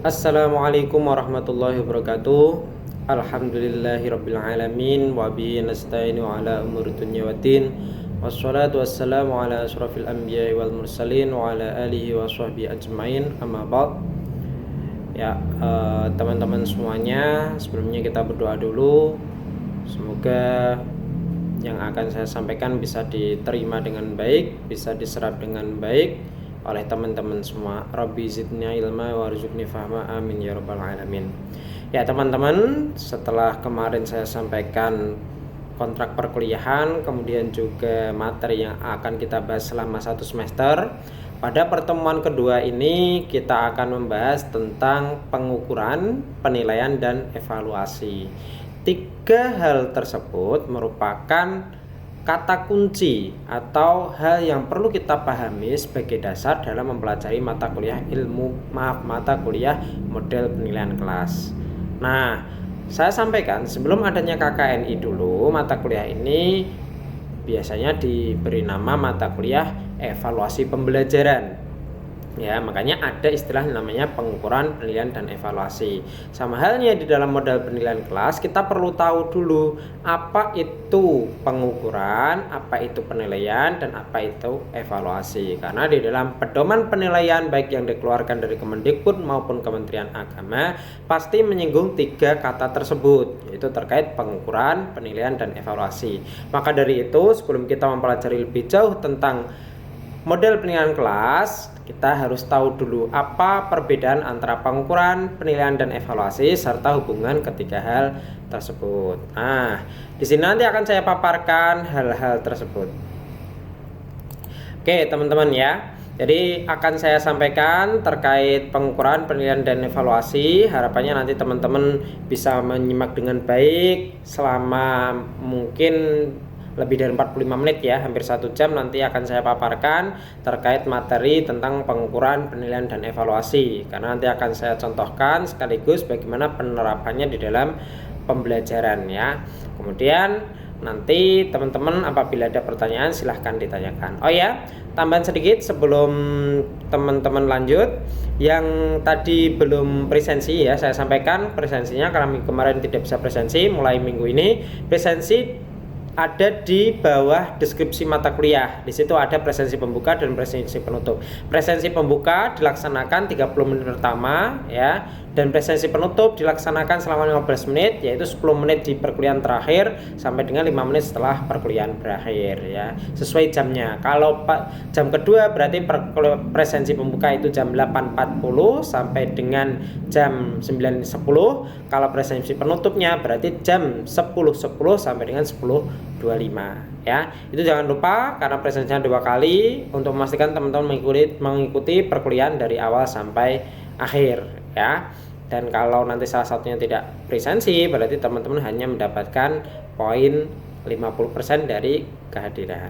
Assalamualaikum warahmatullahi wabarakatuh. Alhamdulillahirabbil alamin wa bihi nasta'inu ala umuri dunya waddin. Wassalatu wassalamu ala asyrafil anbiya'i wal mursalin wa ala alihi wa sahbihi ajmain. Amma ba'd. Ya, teman-teman semuanya, sebelumnya kita berdoa dulu. Semoga yang akan saya sampaikan bisa diterima dengan baik, bisa diserap dengan baik oleh teman-teman semua. Rabbi zidni ilma warzuqni fahma, amin ya rabbal alamin. Ya teman-teman, setelah kemarin saya sampaikan kontrak perkuliahan, kemudian juga materi yang akan kita bahas selama satu semester, pada pertemuan kedua ini kita akan membahas tentang pengukuran, penilaian, dan evaluasi. Tiga hal tersebut merupakan kata kunci atau hal yang perlu kita pahami sebagai dasar dalam mempelajari mata kuliah model penilaian kelas. Nah, saya sampaikan sebelum adanya KKNI dulu, mata kuliah ini biasanya diberi nama mata kuliah evaluasi pembelajaran. Ya, makanya ada istilah namanya pengukuran, penilaian, dan evaluasi. Sama halnya di dalam model penilaian kelas, kita perlu tahu dulu apa itu pengukuran, apa itu penilaian, dan apa itu evaluasi. Karena di dalam pedoman penilaian baik yang dikeluarkan dari Kemendikbud maupun Kementerian Agama pasti menyinggung tiga kata tersebut, yaitu terkait pengukuran, penilaian, dan evaluasi. Maka dari itu, sebelum kita mempelajari lebih jauh tentang model penilaian kelas, kita harus tahu dulu apa perbedaan antara pengukuran, penilaian, dan evaluasi serta hubungan ketiga hal tersebut. Nah, di sini nanti akan saya paparkan hal-hal tersebut. Oke, teman-teman ya. Jadi akan saya sampaikan terkait pengukuran, penilaian, dan evaluasi. Harapannya nanti teman-teman bisa menyimak dengan baik selama mungkin lebih dari 45 menit ya, hampir 1 jam nanti akan saya paparkan terkait materi tentang pengukuran, penilaian, dan evaluasi. Karena nanti akan saya contohkan sekaligus bagaimana penerapannya di dalam pembelajaran ya. Kemudian nanti teman-teman apabila ada pertanyaan silahkan ditanyakan. Oh ya, tambahan sedikit sebelum teman-teman lanjut, yang tadi belum presensi ya, saya sampaikan presensinya karena kemarin tidak bisa presensi, mulai minggu ini presensi ada di bawah deskripsi mata kuliah. Di situ ada presensi pembuka dan presensi penutup. Presensi pembuka dilaksanakan 30 menit pertama ya, dan presensi penutup dilaksanakan selama 15 menit, yaitu 10 menit di perkuliahan terakhir sampai dengan 5 menit setelah perkuliahan berakhir ya. Sesuai jamnya. Kalau jam kedua berarti presensi pembuka itu jam 8.40 sampai dengan jam 9.10. Kalau presensi penutupnya berarti jam 10.10 sampai dengan 10.25 ya. Itu jangan lupa karena presensinya 2 kali untuk memastikan teman-teman mengikuti perkuliahan dari awal sampai akhir ya. Dan kalau nanti salah satunya tidak presensi berarti teman-teman hanya mendapatkan poin 50% dari kehadiran.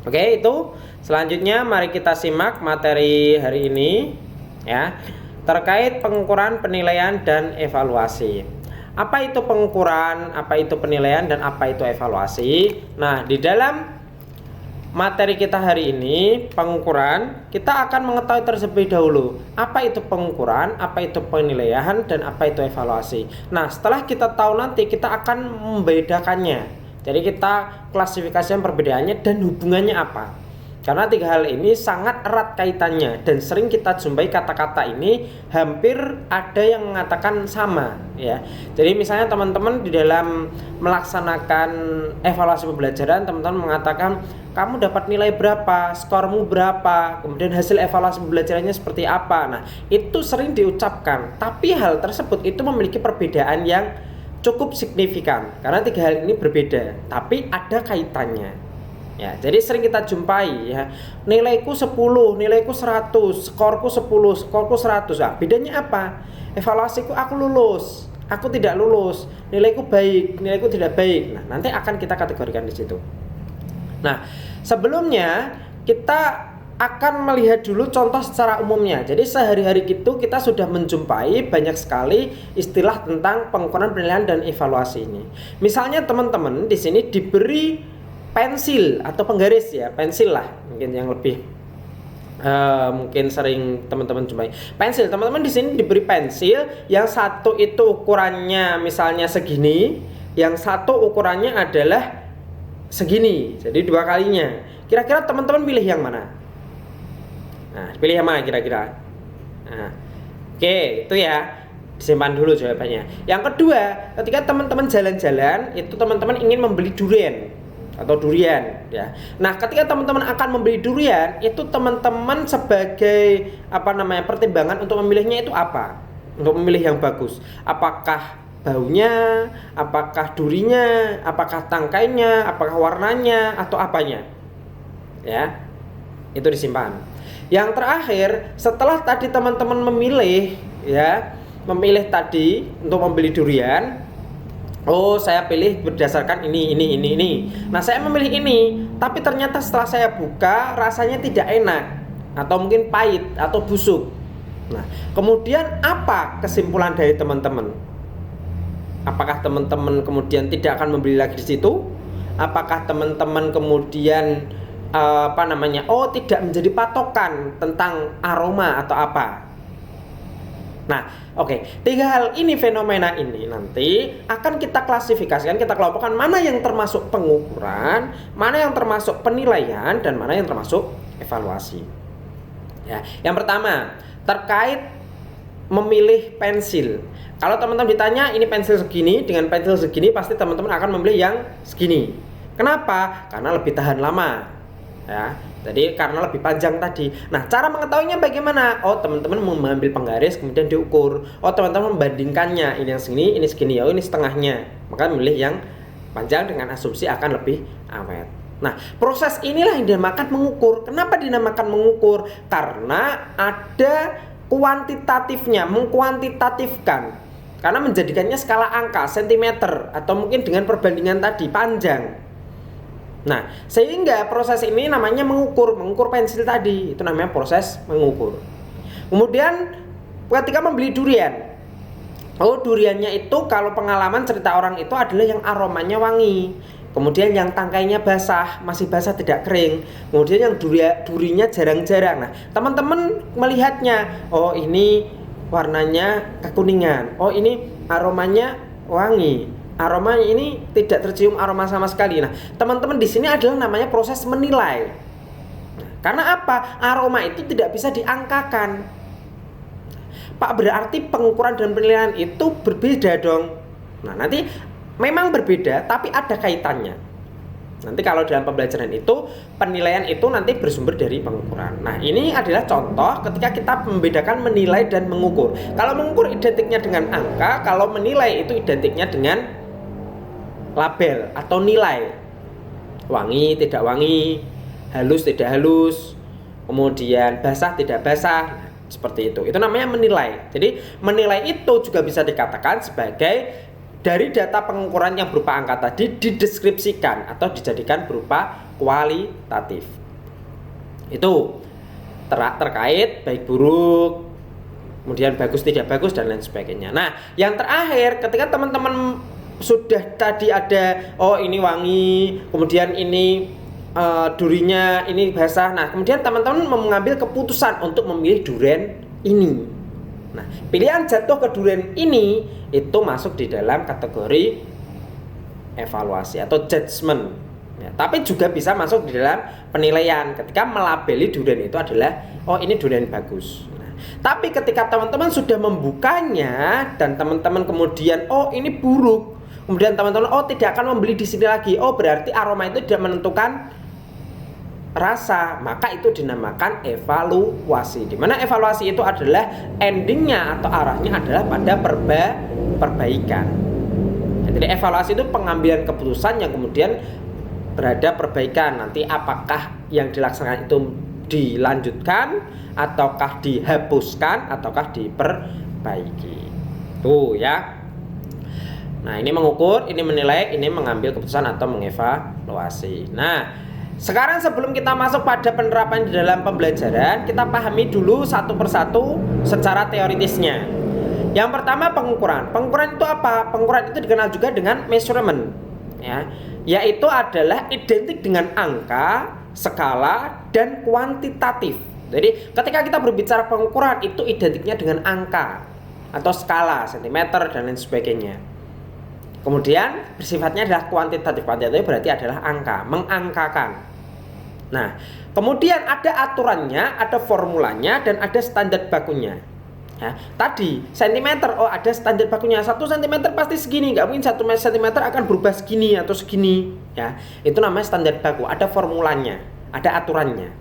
Oke, itu selanjutnya mari kita simak materi hari ini ya, terkait pengukuran, penilaian, dan evaluasi. Apa itu pengukuran, apa itu penilaian, dan apa itu evaluasi? Nah, di dalam materi kita hari ini, pengukuran, kita akan mengetahui terlebih dahulu apa itu pengukuran, apa itu penilaian, dan apa itu evaluasi. Nah, setelah kita tahu nanti kita akan membedakannya. Jadi kita klasifikasikan perbedaannya dan hubungannya apa. Karena tiga hal ini sangat erat kaitannya dan sering kita jumpai kata-kata ini hampir ada yang mengatakan sama ya. Jadi misalnya teman-teman di dalam melaksanakan evaluasi pembelajaran, teman-teman mengatakan kamu dapat nilai berapa, skormu berapa, kemudian hasil evaluasi pembelajarannya seperti apa. Nah, itu sering diucapkan, tapi hal tersebut itu memiliki perbedaan yang cukup signifikan karena tiga hal ini berbeda, tapi ada kaitannya. Ya, jadi sering kita jumpai ya, nilaiku 10, nilaiku 100, skorku 10, skorku 100. Nah, bedanya apa? Evaluasiku aku lulus, aku tidak lulus, nilaiku baik, nilaiku tidak baik. Nah, nanti akan kita kategorikan di situ. Nah, sebelumnya kita akan melihat dulu contoh secara umumnya. Jadi sehari-hari itu kita sudah menjumpai banyak sekali istilah tentang pengukuran, penilaian, dan evaluasi ini. Misalnya teman-teman di sini diberi pensil atau penggaris ya, pensil lah mungkin yang lebih mungkin sering teman-teman jumpai. Pensil, teman-teman di sini diberi pensil, yang satu itu ukurannya misalnya segini, yang satu ukurannya adalah segini, jadi 2 kalinya. Kira-kira teman-teman pilih yang mana? Nah, pilih yang mana kira-kira? Nah, oke, itu ya. Disimpan dulu jawabannya. Yang kedua, ketika teman-teman jalan-jalan, itu teman-teman ingin membeli durian atau durian ya. Nah, ketika teman-teman akan membeli durian, itu teman-teman sebagai pertimbangan untuk memilihnya itu apa? Untuk memilih yang bagus. Apakah baunya, apakah durinya, apakah tangkainya, apakah warnanya atau apanya? Ya. Itu disimpan. Yang terakhir, setelah tadi teman-teman memilih tadi untuk membeli durian, oh saya pilih berdasarkan ini. Nah saya memilih ini, tapi ternyata setelah saya buka rasanya tidak enak, atau mungkin pahit atau busuk. Nah kemudian apa kesimpulan dari teman-teman? Apakah teman-teman kemudian tidak akan membeli lagi di situ? Apakah teman-teman kemudian tidak menjadi patokan tentang aroma atau apa? Nah, oke. 3 hal ini, fenomena ini nanti akan kita klasifikasikan, kita kelompokkan mana yang termasuk pengukuran, mana yang termasuk penilaian, dan mana yang termasuk evaluasi. Ya, yang pertama terkait memilih pensil. Kalau teman-teman ditanya ini pensil segini dengan pensil segini, pasti teman-teman akan memilih yang segini. Kenapa? Karena lebih tahan lama. Ya, jadi karena lebih panjang tadi. Nah, cara mengetahuinya bagaimana? Oh, teman-teman mengambil penggaris kemudian diukur. Oh, teman-teman membandingkannya, ini yang segini, ini segini. Oh, ini setengahnya. Maka memilih yang panjang dengan asumsi akan lebih awet. Nah, proses inilah yang dinamakan mengukur. Kenapa dinamakan mengukur? Karena ada kuantitatifnya, mengkuantitatifkan. Karena menjadikannya skala angka, sentimeter, atau mungkin dengan perbandingan tadi, panjang. Nah, sehingga proses ini namanya mengukur pensil tadi, itu namanya proses mengukur. Kemudian ketika membeli durian, oh duriannya itu kalau pengalaman cerita orang itu adalah yang aromanya wangi, kemudian yang tangkainya basah, masih basah tidak kering, kemudian yang durinya jarang-jarang. Nah, teman-teman melihatnya, oh ini warnanya kekuningan, oh ini aromanya wangi, aromanya ini tidak tercium aroma sama sekali. Nah, teman-teman di sini adalah namanya proses menilai. Karena apa? Aroma itu tidak bisa diangkakan. Pak, berarti pengukuran dan penilaian itu berbeda dong. Nah, nanti memang berbeda, tapi ada kaitannya. Nanti kalau dalam pembelajaran itu, penilaian itu nanti bersumber dari pengukuran. Nah, ini adalah contoh ketika kita membedakan menilai dan mengukur. Kalau mengukur identiknya dengan angka, kalau menilai itu identiknya dengan label atau nilai. Wangi, tidak wangi, halus, tidak halus, kemudian basah, tidak basah. Nah, seperti itu. Itu namanya menilai. Jadi, menilai itu juga bisa dikatakan sebagai dari data pengukuran yang berupa angka tadi dideskripsikan atau dijadikan berupa kualitatif. Itu terkait baik buruk, kemudian bagus tidak bagus dan lain sebagainya. Nah, yang terakhir ketika teman-teman sudah tadi ada oh ini wangi, kemudian ini durinya ini basah. Nah, kemudian teman-teman mengambil keputusan untuk memilih durian ini. Nah, pilihan jatuh ke durian ini itu masuk di dalam kategori evaluasi atau judgement. Ya, tapi juga bisa masuk di dalam penilaian ketika melabeli durian itu adalah oh ini durian bagus. Nah, tapi ketika teman-teman sudah membukanya dan teman-teman kemudian oh ini buruk, kemudian teman-teman oh tidak akan membeli di sini lagi, oh berarti aroma itu tidak menentukan rasa, maka itu dinamakan evaluasi. Dimana evaluasi itu adalah endingnya atau arahnya adalah pada perbaikan. Jadi evaluasi itu pengambilan keputusan yang kemudian berada perbaikan. Nanti apakah yang dilaksanakan itu dilanjutkan ataukah dihapuskan ataukah diperbaiki. Tuh ya. Nah, ini mengukur, ini menilai, ini mengambil keputusan atau mengevaluasi. Nah, sekarang sebelum kita masuk pada penerapan di dalam pembelajaran, kita pahami dulu satu persatu secara teoritisnya. Yang pertama pengukuran. Pengukuran itu apa? Pengukuran itu dikenal juga dengan measurement, ya, yaitu adalah identik dengan angka, skala, dan kuantitatif. Jadi ketika kita berbicara pengukuran itu identiknya dengan angka atau skala, sentimeter dan lain sebagainya. Kemudian bersifatnya adalah kuantitatif. Kuantitatif berarti adalah angka, mengangkakan. Nah, kemudian ada aturannya, ada formulanya dan ada standar bakunya. Ya, tadi sentimeter, oh ada standar bakunya, 1 cm pasti segini, nggak mungkin 1 cm akan berubah segini atau segini. Ya, itu namanya standar baku, ada formulanya, ada aturannya.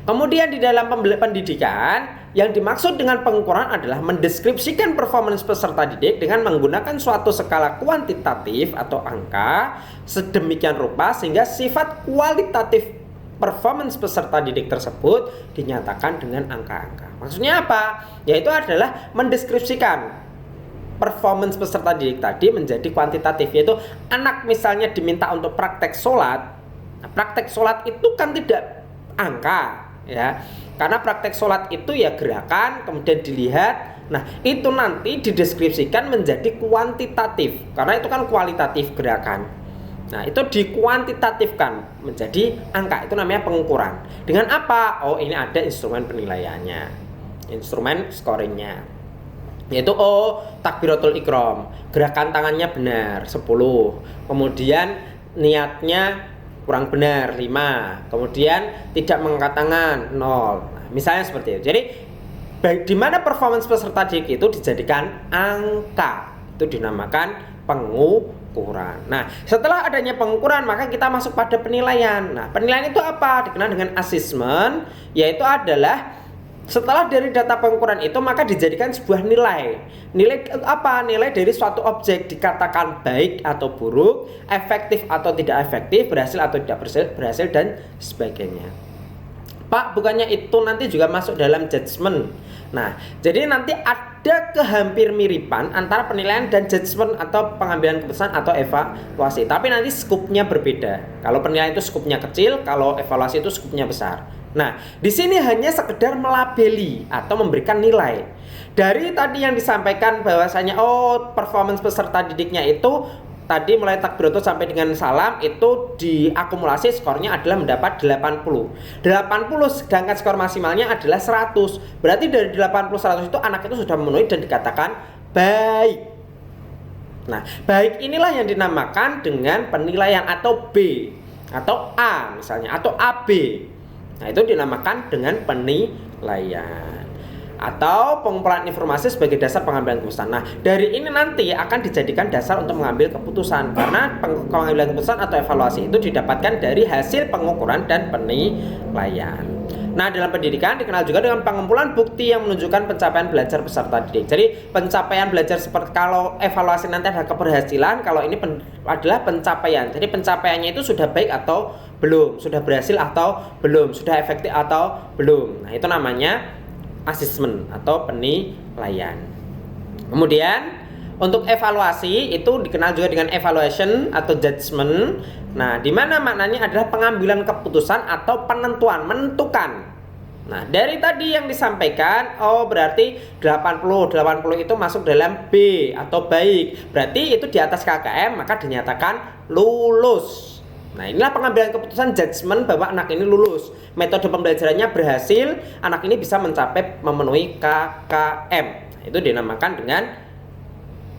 Kemudian di dalam pendidikan, yang dimaksud dengan pengukuran adalah mendeskripsikan performance peserta didik dengan menggunakan suatu skala kuantitatif atau angka sedemikian rupa sehingga sifat kualitatif performance peserta didik tersebut dinyatakan dengan angka-angka. Maksudnya apa? Yaitu adalah mendeskripsikan performance peserta didik tadi menjadi kuantitatif, yaitu anak misalnya diminta untuk praktek sholat. Nah, praktek sholat itu kan tidak angka, ya, karena praktek sholat itu ya gerakan kemudian dilihat. Nah itu nanti dideskripsikan menjadi kuantitatif karena itu kan kualitatif gerakan. Nah itu dikuantitatifkan menjadi angka, itu namanya pengukuran. Dengan apa? Oh ini ada instrumen penilaiannya, instrumen scoringnya, yaitu takbiratul ikram, gerakan tangannya benar 10, kemudian niatnya kurang benar 5, kemudian tidak mengangkat tangan 0. Nah, misalnya seperti itu. Jadi di mana performance peserta didik itu dijadikan angka, itu dinamakan pengukuran. Nah, setelah adanya pengukuran maka kita masuk pada penilaian. Nah, penilaian itu apa? Dikenal dengan assessment, yaitu adalah setelah dari data pengukuran itu maka dijadikan sebuah nilai. Nilai apa? Nilai dari suatu objek dikatakan baik atau buruk, efektif atau tidak efektif, berhasil atau tidak berhasil dan sebagainya. Pak, bukannya itu nanti juga masuk dalam judgement. Nah, jadi nanti ada kehampir miripan antara penilaian dan judgement atau pengambilan keputusan atau evaluasi. Tapi nanti skupnya berbeda. Kalau penilaian itu skupnya kecil, kalau evaluasi itu skupnya besar. Nah, di sini hanya sekedar melabeli atau memberikan nilai. Dari tadi yang disampaikan bahwasanya performance peserta didiknya itu tadi mulai takbiratul sampai dengan salam itu diakumulasi skornya adalah mendapat 80. 80 sedangkan skor maksimalnya adalah 100. Berarti dari 80 100 itu anak itu sudah memenuhi dan dikatakan baik. Nah, baik inilah yang dinamakan dengan penilaian atau B atau A misalnya atau AB. Nah itu dinamakan dengan penilaian atau pengumpulan informasi sebagai dasar pengambilan keputusan. Nah dari ini nanti akan dijadikan dasar untuk mengambil keputusan karena pengambilan keputusan atau evaluasi itu didapatkan dari hasil pengukuran dan penilaian. Nah dalam pendidikan dikenal juga dengan pengumpulan bukti yang menunjukkan pencapaian belajar peserta didik. Jadi pencapaian belajar seperti kalau evaluasi nanti adalah keberhasilan, kalau ini adalah pencapaian. Jadi pencapaiannya itu sudah baik atau belum, sudah berhasil atau belum, sudah efektif atau belum. Nah itu namanya assessment atau penilaian. Kemudian untuk evaluasi itu dikenal juga dengan evaluation atau judgment. Nah, di mana maknanya adalah pengambilan keputusan atau penentuan, menentukan. Nah, dari tadi yang disampaikan, berarti 80 itu masuk dalam B atau baik. Berarti itu di atas KKM maka dinyatakan lulus. Nah, inilah pengambilan keputusan judgment bahwa anak ini lulus. Metode pembelajarannya berhasil, anak ini bisa mencapai memenuhi KKM. Nah, itu dinamakan dengan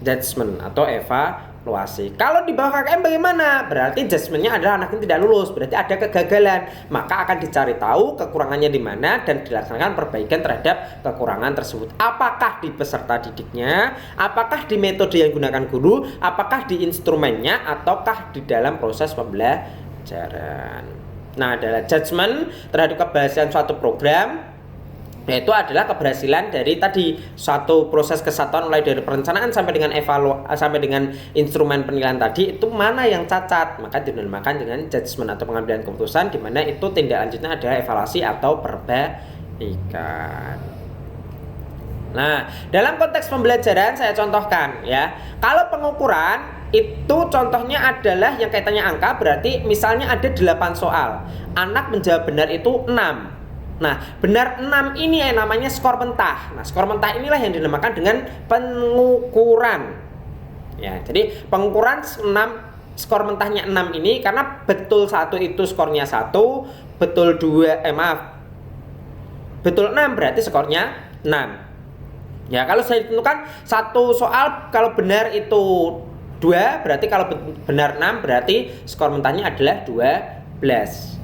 judgment atau evaluasi. Kalau di bawah KKM bagaimana? Berarti judgementnya adalah anak ini tidak lulus, berarti ada kegagalan. Maka akan dicari tahu kekurangannya di mana dan dilaksanakan perbaikan terhadap kekurangan tersebut. Apakah di peserta didiknya, apakah di metode yang digunakan guru, apakah di instrumennya, ataukah di dalam proses pembelajaran. Nah, adalah judgment terhadap keberhasilan suatu program, yaitu adalah keberhasilan dari tadi suatu proses kesatuan mulai dari perencanaan sampai dengan sampai dengan instrumen penilaian tadi itu mana yang cacat, maka dinamakan dengan judgment atau pengambilan keputusan, di mana itu tindak lanjutnya adalah evaluasi atau perbaikan. Nah, dalam konteks pembelajaran saya contohkan ya. Kalau pengukuran itu contohnya adalah yang kaitannya angka, berarti misalnya ada 8 soal. Anak menjawab benar itu 6. Nah, benar 6 ini yang namanya skor mentah. Nah, skor mentah inilah yang dinamakan dengan pengukuran. Ya, jadi pengukuran 6, skor mentahnya 6 ini karena betul 1 itu skornya 1, betul 2 betul 6 berarti skornya 6. Ya, kalau saya ditentukan satu soal kalau benar itu 2, berarti kalau benar 6 berarti skor mentahnya adalah 12.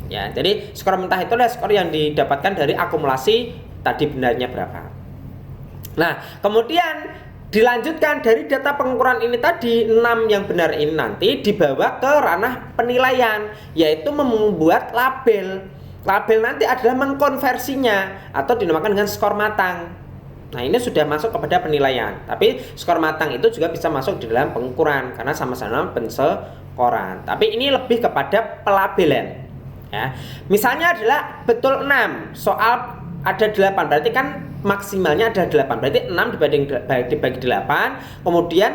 Ya, jadi skor mentah itu adalah skor yang didapatkan dari akumulasi tadi benarnya berapa. Nah, kemudian dilanjutkan dari data pengukuran ini tadi 6 yang benar ini nanti dibawa ke ranah penilaian, yaitu membuat label. Label nanti adalah mengkonversinya atau dinamakan dengan skor matang. Nah, ini sudah masuk kepada penilaian. Tapi skor matang itu juga bisa masuk di dalam pengukuran karena sama-sama penskoran. Tapi ini lebih kepada pelabelan. Ya. Misalnya adalah betul 6, soal ada 8, berarti kan maksimalnya ada 8. Berarti 6 dibagi 8. Kemudian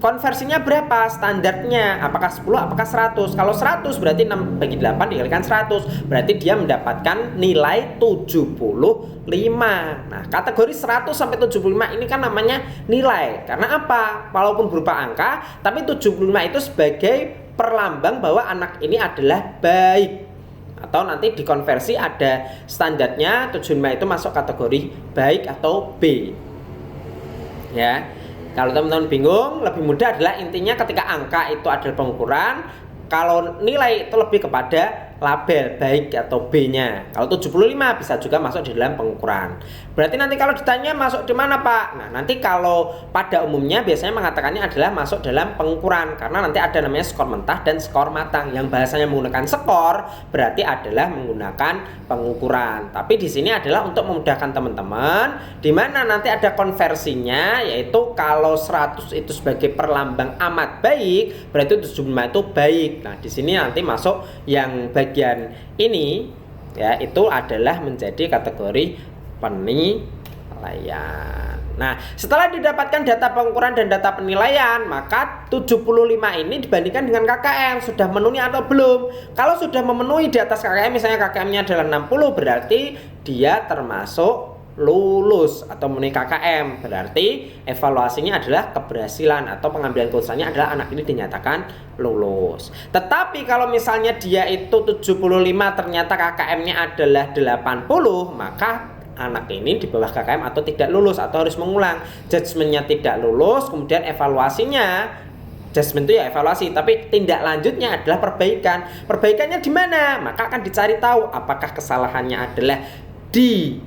konversinya berapa standarnya? Apakah 10, apakah 100? Kalau 100 berarti 6 bagi 8 dikalikan 100. Berarti dia mendapatkan nilai 75. Nah, kategori 100 sampai 75 ini kan namanya nilai. Karena apa? Walaupun berupa angka, tapi 75 itu sebagai perlambang bahwa anak ini adalah baik. Atau nanti dikonversi ada standarnya 75 itu masuk kategori baik atau B. Ya. Kalau teman-teman bingung, lebih mudah adalah intinya ketika angka itu adalah pengukuran, kalau nilai itu lebih kepada label baik atau B-nya. Kalau 75 bisa juga masuk di dalam pengukuran. Berarti nanti kalau ditanya masuk di mana, Pak? Nah, nanti kalau pada umumnya biasanya mengatakannya adalah masuk dalam pengukuran karena nanti ada namanya skor mentah dan skor matang. Yang bahasanya menggunakan skor berarti adalah menggunakan pengukuran. Tapi di sini adalah untuk memudahkan teman-teman di mana nanti ada konversinya, yaitu kalau 100 itu sebagai perlambang amat baik, berarti 75 itu baik. Nah, di sini nanti masuk yang bagian ini ya, itu adalah menjadi kategori penilaian. Nah, setelah didapatkan data pengukuran dan data penilaian, maka 75 ini dibandingkan dengan KKM sudah memenuhi atau belum. Kalau sudah memenuhi di atas KKM, misalnya KKM-nya adalah 60, berarti dia termasuk lulus atau memenuhi KKM. Berarti evaluasinya adalah keberhasilan atau pengambilan keputusannya adalah anak ini dinyatakan lulus. Tetapi kalau misalnya dia itu 75 ternyata KKM-nya adalah 80, maka anak ini di bawah KKM atau tidak lulus atau harus mengulang. Judgementnya tidak lulus, kemudian evaluasinya, judgement itu ya evaluasi, tapi tindak lanjutnya adalah perbaikan. Perbaikannya di mana? Maka akan dicari tahu apakah kesalahannya adalah di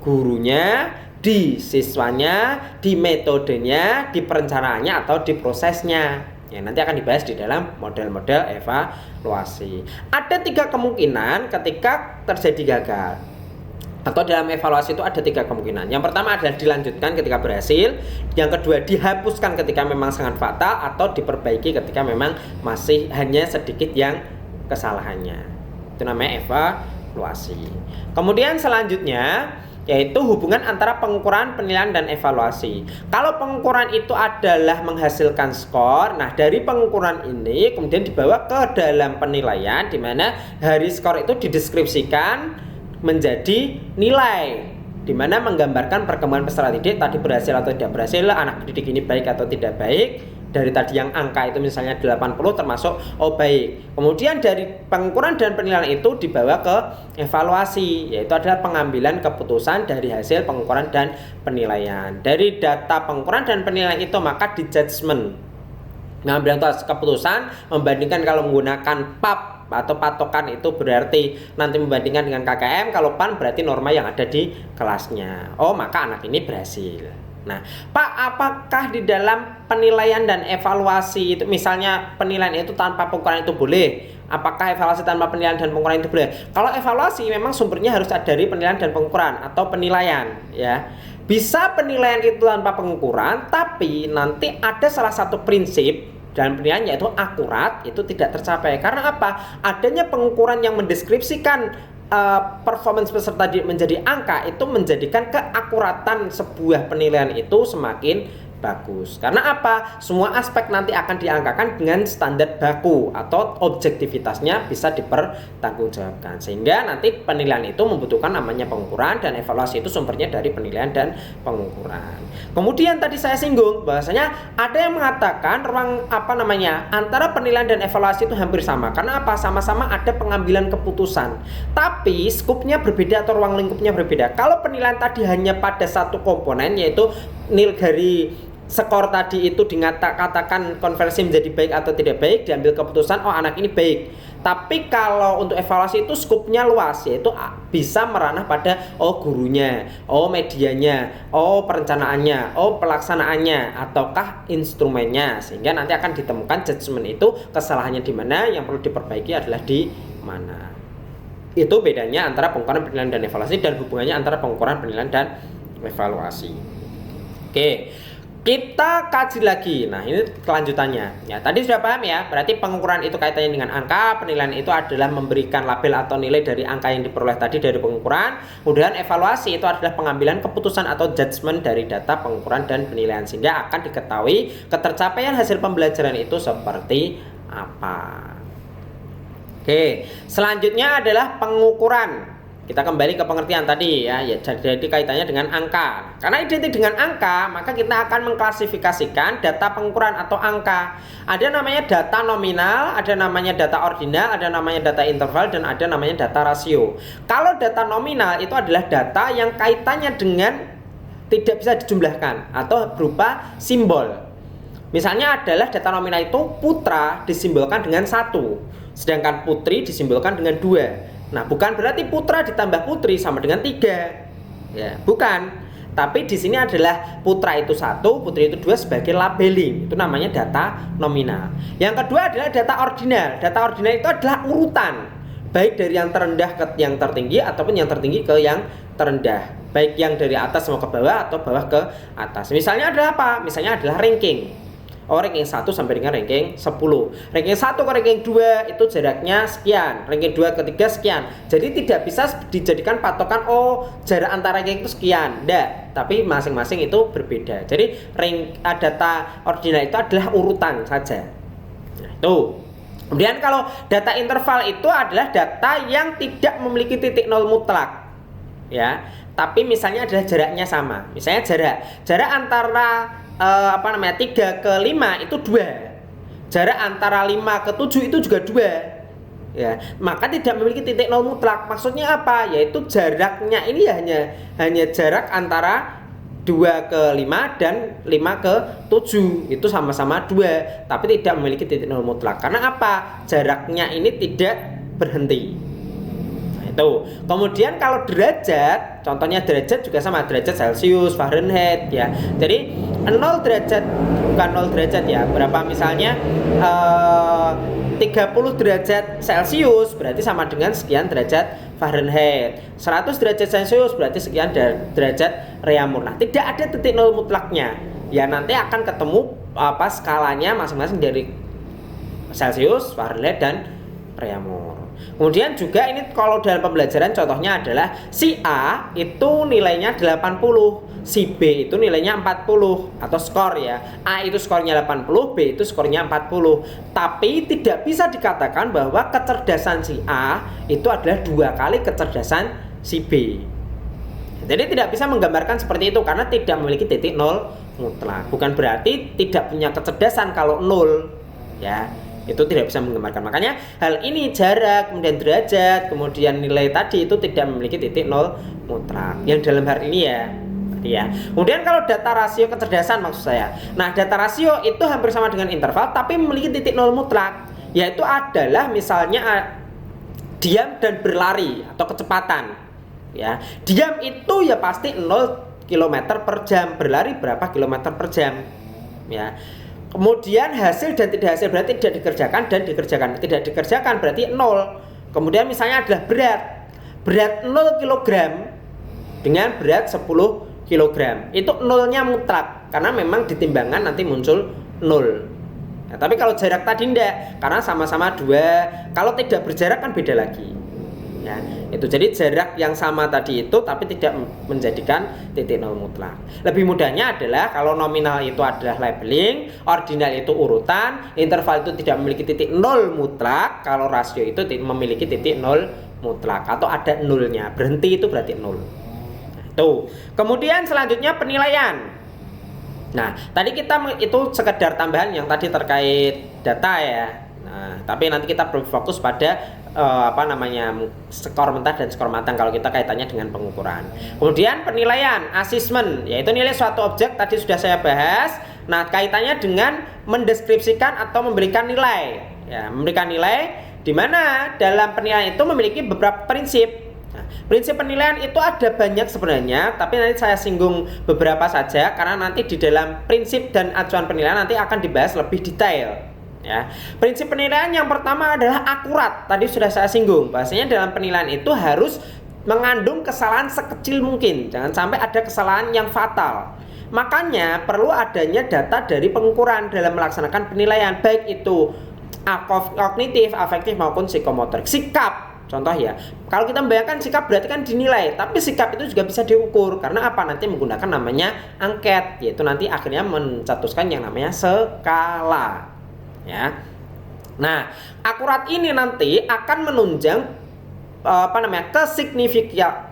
gurunya, di siswanya, di metodenya, di perencanaannya atau di prosesnya. Ya, nanti akan dibahas di dalam model-model evaluasi. Ada 3 kemungkinan ketika terjadi gagal. Atau dalam evaluasi itu ada 3 kemungkinan. Yang pertama adalah dilanjutkan ketika berhasil. Yang kedua dihapuskan ketika memang sangat fatal, atau diperbaiki ketika memang masih hanya sedikit yang kesalahannya. Itu namanya evaluasi. Kemudian selanjutnya yaitu hubungan antara pengukuran, penilaian, dan evaluasi. Kalau pengukuran itu adalah menghasilkan skor, nah dari pengukuran ini kemudian dibawa ke dalam penilaian, di mana dari skor itu dideskripsikan menjadi nilai, di mana menggambarkan perkembangan peserta didik tadi berhasil atau tidak berhasil, anak didik ini baik atau tidak baik. Dari tadi yang angka itu misalnya 80 termasuk oh baik. Kemudian dari pengukuran dan penilaian itu dibawa ke evaluasi, yaitu adalah pengambilan keputusan dari hasil pengukuran dan penilaian. Dari data pengukuran dan penilaian itu maka di judgement, mengambil keputusan membandingkan kalau menggunakan PAP atau patokan itu berarti nanti membandingkan dengan KKM, kalau PAN berarti norma yang ada di kelasnya. Oh, maka anak ini berhasil. Nah, Pak, apakah di dalam penilaian dan evaluasi itu misalnya penilaian itu tanpa pengukuran itu boleh? Apakah evaluasi tanpa penilaian dan pengukuran itu boleh? Kalau evaluasi memang sumbernya harus dari penilaian dan pengukuran atau penilaian, ya. Bisa penilaian itu tanpa pengukuran, tapi nanti ada salah satu prinsip dalam penilaian yaitu akurat itu tidak tercapai. Karena apa? Adanya pengukuran yang mendeskripsikan performance peserta didik menjadi angka itu menjadikan keakuratan sebuah penilaian itu semakin bagus. Karena apa? Semua aspek nanti akan diangkakan dengan standar baku atau objektivitasnya bisa dipertanggungjawabkan. Sehingga nanti penilaian itu membutuhkan namanya pengukuran, dan evaluasi itu sumbernya dari penilaian dan pengukuran. Kemudian tadi saya singgung bahwasanya ada yang mengatakan antara penilaian dan evaluasi itu hampir sama. Karena apa? Sama-sama ada pengambilan keputusan. Tapi skupnya berbeda atau ruang lingkupnya berbeda. Kalau penilaian tadi hanya pada satu komponen, yaitu nilai dari skor tadi itu dikatakan konversi menjadi baik atau tidak baik, diambil keputusan oh anak ini baik. Tapi kalau untuk evaluasi itu skupnya luas, yaitu bisa meranah pada gurunya, medianya, perencanaannya, pelaksanaannya, ataukah instrumennya, sehingga nanti akan ditemukan judgement itu kesalahannya di mana, yang perlu diperbaiki adalah di mana. Itu bedanya antara pengukuran, penilaian, dan evaluasi, dan hubungannya antara pengukuran, penilaian, dan evaluasi. Oke, kita kaji lagi. Nah, ini kelanjutannya. Ya, tadi sudah paham ya. Berarti pengukuran itu kaitannya dengan angka, penilaian itu adalah memberikan label atau nilai dari angka yang diperoleh tadi dari pengukuran. Kemudian evaluasi itu adalah pengambilan keputusan atau judgement dari data pengukuran dan penilaian, sehingga akan diketahui ketercapaian hasil pembelajaran itu seperti apa. Oke, selanjutnya adalah pengukuran. Kita kembali ke pengertian tadi ya, jadi kaitannya dengan angka. Karena identik dengan angka, maka kita akan mengklasifikasikan data pengukuran atau angka. Ada namanya data nominal, ada namanya data ordinal, ada namanya data interval, dan ada namanya data rasio. Kalau data nominal itu adalah data yang kaitannya dengan tidak bisa dijumlahkan atau berupa simbol. Misalnya adalah data nominal itu putra disimbolkan dengan 1, sedangkan putri disimbolkan dengan 2. Nah, bukan berarti putra ditambah putri sama dengan 3. Ya, bukan. Tapi di sini adalah putra itu 1, putri itu 2 sebagai labeling. Itu namanya data nominal. Yang kedua adalah data ordinal. Data ordinal itu adalah urutan, baik dari yang terendah ke yang tertinggi ataupun yang tertinggi ke yang terendah. Baik yang dari atas mau ke bawah atau bawah ke atas. Misalnya adalah apa? Misalnya adalah ranking. Ranking 1 sampai dengan ranking 10. Ranking 1 ke ranking 2 itu jaraknya sekian, ranking 2 ke 3 sekian. Jadi tidak bisa dijadikan patokan jarak antara ranking itu sekian. Tidak, tapi masing-masing itu berbeda. Jadi data ordinal itu adalah urutan saja. Nah, itu. Kemudian kalau data interval itu adalah data yang tidak memiliki titik nol mutlak. Ya, tapi misalnya adalah jaraknya sama. Misalnya jarak antara 3 ke 5 itu 2. Jarak antara 5 ke 7 itu juga 2. Ya, maka tidak memiliki titik nol mutlak. Maksudnya apa? Yaitu jaraknya ini hanya jarak antara 2 ke 5 dan 5 ke 7. Itu sama-sama 2, tapi tidak memiliki titik nol mutlak. Karena apa? Jaraknya ini tidak berhenti. Itu. Kemudian kalau derajat, contohnya derajat juga sama, derajat Celcius, Fahrenheit ya. Jadi 0 derajat bukan 0 derajat ya. Berapa misalnya 30 derajat Celcius berarti sama dengan sekian derajat Fahrenheit. 100 derajat Celcius berarti sekian derajat Reaumur. Nah, tidak ada titik nol mutlaknya. Ya nanti akan ketemu skalanya masing-masing dari Celcius, Fahrenheit, dan Reaumur. Kemudian juga ini kalau dalam pembelajaran contohnya adalah si A itu nilainya 80, si B itu nilainya 40 atau skor ya. A itu skornya 80, B itu skornya 40. Tapi tidak bisa dikatakan bahwa kecerdasan si A itu adalah 2 kali kecerdasan si B. Jadi tidak bisa menggambarkan seperti itu karena tidak memiliki titik nol mutlak. Bukan berarti tidak punya kecerdasan kalau 0 ya. Itu tidak bisa menggambarkan. Makanya hal ini jarak, kemudian derajat, kemudian nilai tadi itu tidak memiliki titik nol mutlak. Yang dalam hal ini ya. Kemudian kalau data rasio kecerdasan maksud saya. Nah, data rasio itu hampir sama dengan interval tapi memiliki titik nol mutlak. Yaitu adalah misalnya diam dan berlari atau kecepatan. Ya, diam itu ya pasti 0 km per jam, berlari berapa kilometer per jam. Ya. Kemudian hasil dan tidak hasil berarti tidak dikerjakan dan dikerjakan. Tidak dikerjakan berarti 0. Kemudian misalnya adalah berat 0 kg dengan berat 10 kg. Itu nolnya mutlak karena memang di timbangan nanti muncul 0. Nah, tapi kalau jarak tadi enggak, karena sama-sama 2. Kalau tidak berjarak kan beda lagi. Ya. Itu jadi jarak yang sama tadi itu tapi tidak menjadikan titik nol mutlak. Lebih mudahnya adalah kalau nominal itu adalah labeling, ordinal itu urutan, interval itu tidak memiliki titik nol mutlak, kalau rasio itu memiliki titik nol mutlak atau ada nolnya. Berhenti itu berarti nol. Tuh. Kemudian selanjutnya penilaian. Nah, tadi kita itu sekedar tambahan yang tadi terkait data ya. Nah, tapi nanti kita berfokus pada skor mentah dan skor matang kalau kita kaitannya dengan pengukuran. Kemudian penilaian, assessment, yaitu nilai suatu objek tadi sudah saya bahas. Nah, kaitannya dengan mendeskripsikan atau memberikan nilai. Ya, memberikan nilai di mana dalam penilaian itu memiliki beberapa prinsip. Nah, prinsip penilaian itu ada banyak sebenarnya, tapi nanti saya singgung beberapa saja karena nanti di dalam prinsip dan acuan penilaian nanti akan dibahas lebih detail. Ya, prinsip penilaian yang pertama adalah akurat. Tadi sudah saya singgung, bahasanya dalam penilaian itu harus mengandung kesalahan sekecil mungkin, jangan sampai ada kesalahan yang fatal. Makanya perlu adanya data dari pengukuran dalam melaksanakan penilaian, baik itu kognitif, afektif maupun psikomotorik. Sikap, contoh ya, kalau kita membayangkan sikap berarti kan dinilai, tapi sikap itu juga bisa diukur. Karena apa? Nanti menggunakan namanya angket, yaitu nanti akhirnya mencetuskan yang namanya skala. Ya. Nah, akurat ini nanti akan menunjang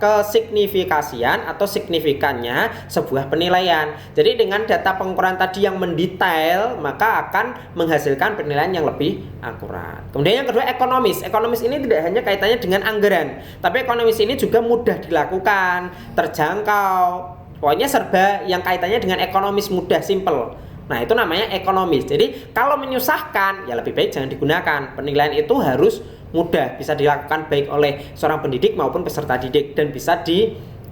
kesignifikasian atau signifikannya sebuah penilaian. Jadi dengan data pengukuran tadi yang mendetail, maka akan menghasilkan penilaian yang lebih akurat. Kemudian yang kedua, ekonomis. Ekonomis ini tidak hanya kaitannya dengan anggaran, tapi ekonomis ini juga mudah dilakukan, terjangkau. Pokoknya serba yang kaitannya dengan ekonomis, mudah, simple. Nah, itu namanya ekonomis. Jadi kalau menyusahkan ya lebih baik jangan digunakan. Penilaian itu harus mudah, bisa dilakukan baik oleh seorang pendidik maupun peserta didik dan bisa dijangkau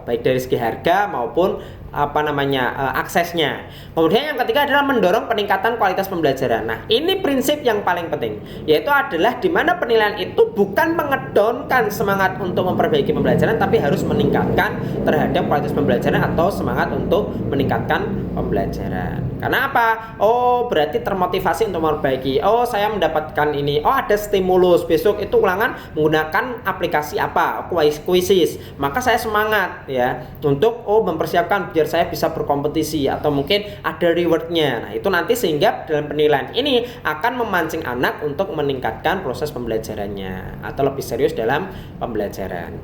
baik dari segi harga maupun aksesnya. Kemudian yang ketiga adalah mendorong peningkatan kualitas pembelajaran. Nah, ini prinsip yang paling penting, yaitu adalah di mana penilaian itu bukan mengedonkan semangat untuk memperbaiki pembelajaran, tapi harus meningkatkan terhadap kualitas pembelajaran atau semangat untuk meningkatkan pembelajaran. Karena apa? Oh, berarti termotivasi untuk memperbaiki. Oh, saya mendapatkan ini. Oh, ada stimulus. Besok itu ulangan menggunakan aplikasi apa? Quizzes. Maka saya semangat ya untuk mempersiapkan biar saya bisa berkompetisi atau mungkin ada rewardnya. Nah, itu nanti sehingga dalam penilaian ini akan memancing anak untuk meningkatkan proses pembelajarannya atau lebih serius dalam pembelajaran.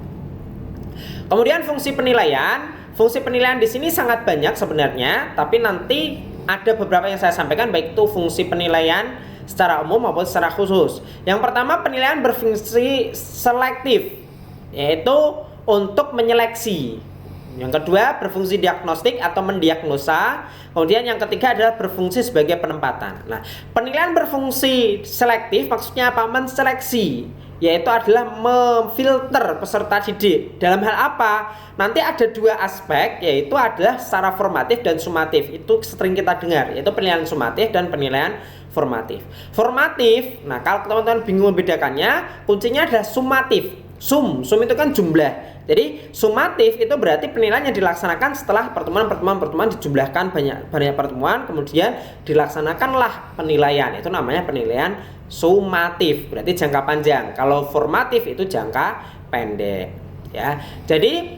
Kemudian fungsi penilaian. Fungsi penilaian di sini sangat banyak sebenarnya, tapi nanti ada beberapa yang saya sampaikan baik itu fungsi penilaian secara umum maupun secara khusus. Yang pertama, penilaian berfungsi selektif, yaitu untuk menyeleksi. Yang kedua, berfungsi diagnostik atau mendiagnosa. Kemudian yang ketiga adalah berfungsi sebagai penempatan. Nah, penilaian berfungsi selektif maksudnya apa? Menseleksi, yaitu adalah memfilter peserta didik. Dalam hal apa? Nanti ada dua aspek, yaitu adalah secara formatif dan sumatif. Itu sering kita dengar, yaitu penilaian sumatif dan penilaian formatif. Formatif, nah kalau teman-teman bingung membedakannya, kuncinya adalah sumatif. Sum itu kan jumlah. Jadi sumatif itu berarti penilaian yang dilaksanakan setelah pertemuan dijumlahkan banyak pertemuan, kemudian dilaksanakanlah penilaian. Itu namanya penilaian sumatif, berarti jangka panjang. Kalau formatif itu jangka pendek. Ya, jadi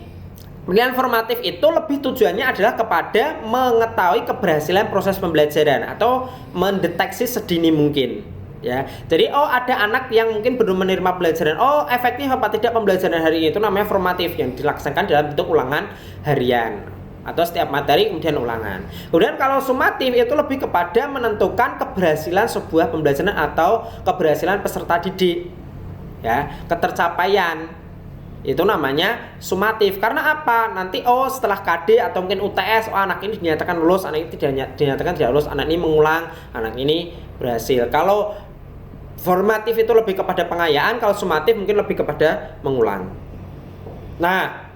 penilaian formatif itu lebih tujuannya adalah kepada mengetahui keberhasilan proses pembelajaran atau mendeteksi sedini mungkin. Ya, jadi ada anak yang mungkin belum menerima pelajaran. Efektif apa tidak pembelajaran hari ini, itu namanya formatif yang dilaksanakan dalam bentuk ulangan harian atau setiap materi kemudian ulangan. Kemudian kalau sumatif itu lebih kepada menentukan keberhasilan sebuah pembelajaran atau keberhasilan peserta didik. Ya, ketercapaian. Itu namanya sumatif. Karena apa? Nanti setelah KD atau mungkin UTS, anak ini dinyatakan lulus, anak ini dinyatakan tidak lulus, anak ini mengulang, anak ini berhasil. Kalau formatif itu lebih kepada pengayaan, kalau sumatif mungkin lebih kepada mengulang. Nah,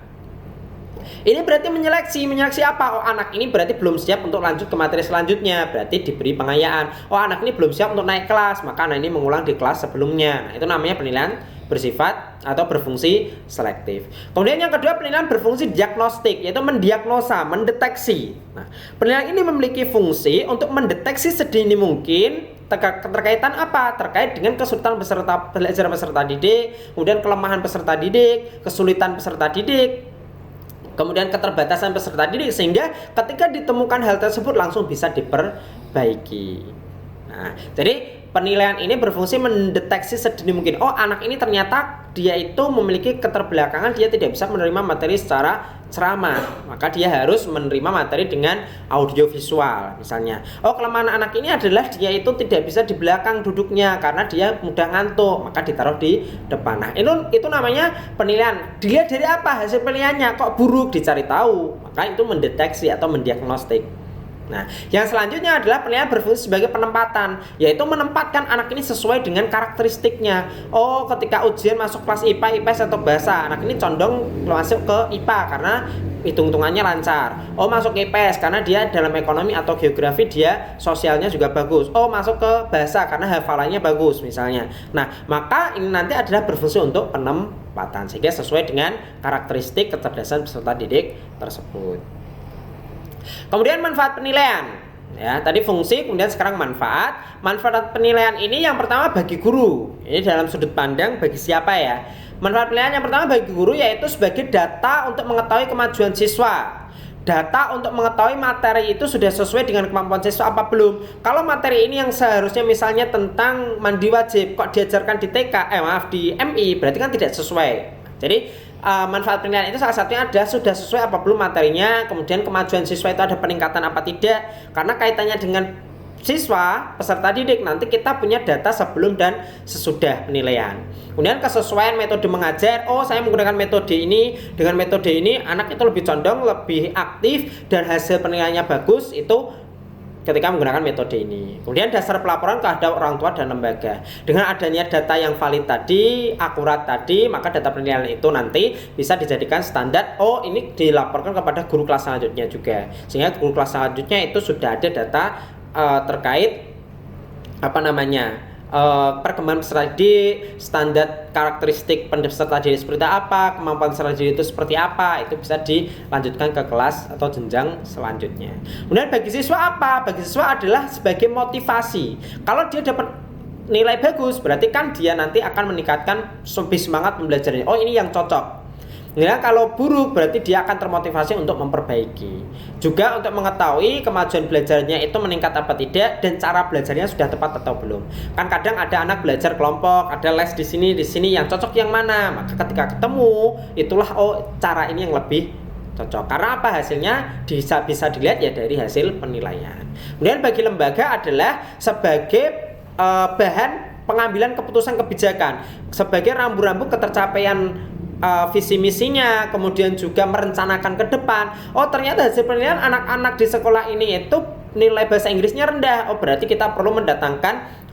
ini berarti menyeleksi apa? Anak ini berarti belum siap untuk lanjut ke materi selanjutnya, berarti diberi pengayaan. Anak ini belum siap untuk naik kelas, maka anak ini mengulang di kelas sebelumnya. Nah, itu namanya penilaian bersifat atau berfungsi selektif. Kemudian yang kedua, penilaian berfungsi diagnostik, yaitu mendiagnosa, mendeteksi. Nah, penilaian ini memiliki fungsi untuk mendeteksi sedini mungkin Keterkaitan apa? Terkait dengan kesulitan peserta didik, kemudian kelemahan peserta didik, kesulitan peserta didik, kemudian keterbatasan peserta didik, sehingga ketika ditemukan hal tersebut langsung bisa diperbaiki. Nah, jadi penilaian ini berfungsi mendeteksi sedini mungkin. Oh, anak ini ternyata dia itu memiliki keterbelakangan, dia tidak bisa menerima materi secara ceramah, maka dia harus menerima materi dengan audio visual misalnya. Oh, kelemahan anak ini adalah dia itu tidak bisa di belakang duduknya karena dia mudah ngantuk, maka ditaruh di depan. Nah, itu namanya penilaian. Dilihat dari apa hasil penilaiannya, kok buruk, dicari tahu, maka itu mendeteksi atau mendiagnostik. Nah, yang selanjutnya adalah penilaian berfungsi sebagai penempatan, yaitu menempatkan anak ini sesuai dengan karakteristiknya. Oh, ketika ujian masuk kelas IPA, IPS atau bahasa, anak ini condong masuk ke IPA karena hitung-hitungannya lancar. Oh, masuk IPS karena dia dalam ekonomi atau geografi dia sosialnya juga bagus. Oh, masuk ke bahasa karena hafalannya bagus misalnya. Nah, maka ini nanti adalah berfungsi untuk penempatan sehingga sesuai dengan karakteristik kecerdasan peserta didik tersebut. Kemudian manfaat penilaian, ya tadi fungsi, kemudian sekarang manfaat. Manfaat penilaian ini yang pertama bagi guru, ini dalam sudut pandang bagi siapa ya? Manfaat penilaian yang pertama bagi guru yaitu sebagai data untuk mengetahui kemajuan siswa. Data untuk mengetahui materi itu sudah sesuai dengan kemampuan siswa apa belum. Kalau materi ini yang seharusnya misalnya tentang mandi wajib kok diajarkan di di MI, berarti kan tidak sesuai. Jadi manfaat penilaian itu salah satunya ada sudah sesuai apa belum materinya, kemudian kemajuan siswa itu ada peningkatan apa tidak, karena kaitannya dengan siswa peserta didik nanti kita punya data sebelum dan sesudah penilaian. Kemudian kesesuaian metode mengajar, oh saya menggunakan metode ini, dengan metode ini anak itu lebih condong, lebih aktif dan hasil penilaiannya bagus itu ketika menggunakan metode ini. Kemudian dasar pelaporan kehadap orang tua dan lembaga. Dengan adanya data yang valid tadi, akurat tadi, maka data penilaian itu nanti bisa dijadikan standar. Oh, ini dilaporkan kepada guru kelas selanjutnya juga. Sehingga guru kelas selanjutnya itu sudah ada data terkait perkembangan peserta didik, standar karakteristik peserta didik seperti apa, kemampuan peserta didik itu seperti apa, itu bisa dilanjutkan ke kelas atau jenjang selanjutnya. Kemudian bagi siswa apa? Bagi siswa adalah sebagai motivasi. Kalau dia dapat nilai bagus, berarti kan dia nanti akan meningkatkan lebih semangat pembelajarannya. Oh, ini yang cocok. Ya, kalau buruk berarti dia akan termotivasi untuk memperbaiki. Juga untuk mengetahui kemajuan belajarnya itu meningkat apa tidak dan cara belajarnya sudah tepat atau belum. Kan kadang ada anak belajar kelompok, ada les di sini yang cocok yang mana. Maka ketika ketemu, itulah cara ini yang lebih cocok. Karena apa hasilnya bisa dilihat ya dari hasil penilaian. Kemudian bagi lembaga adalah sebagai bahan pengambilan keputusan kebijakan, sebagai rambu-rambu ketercapaian visi misinya, kemudian juga merencanakan ke depan. Oh, ternyata hasil penilaian anak-anak di sekolah ini itu nilai bahasa Inggrisnya rendah. Oh, berarti kita perlu mendatangkan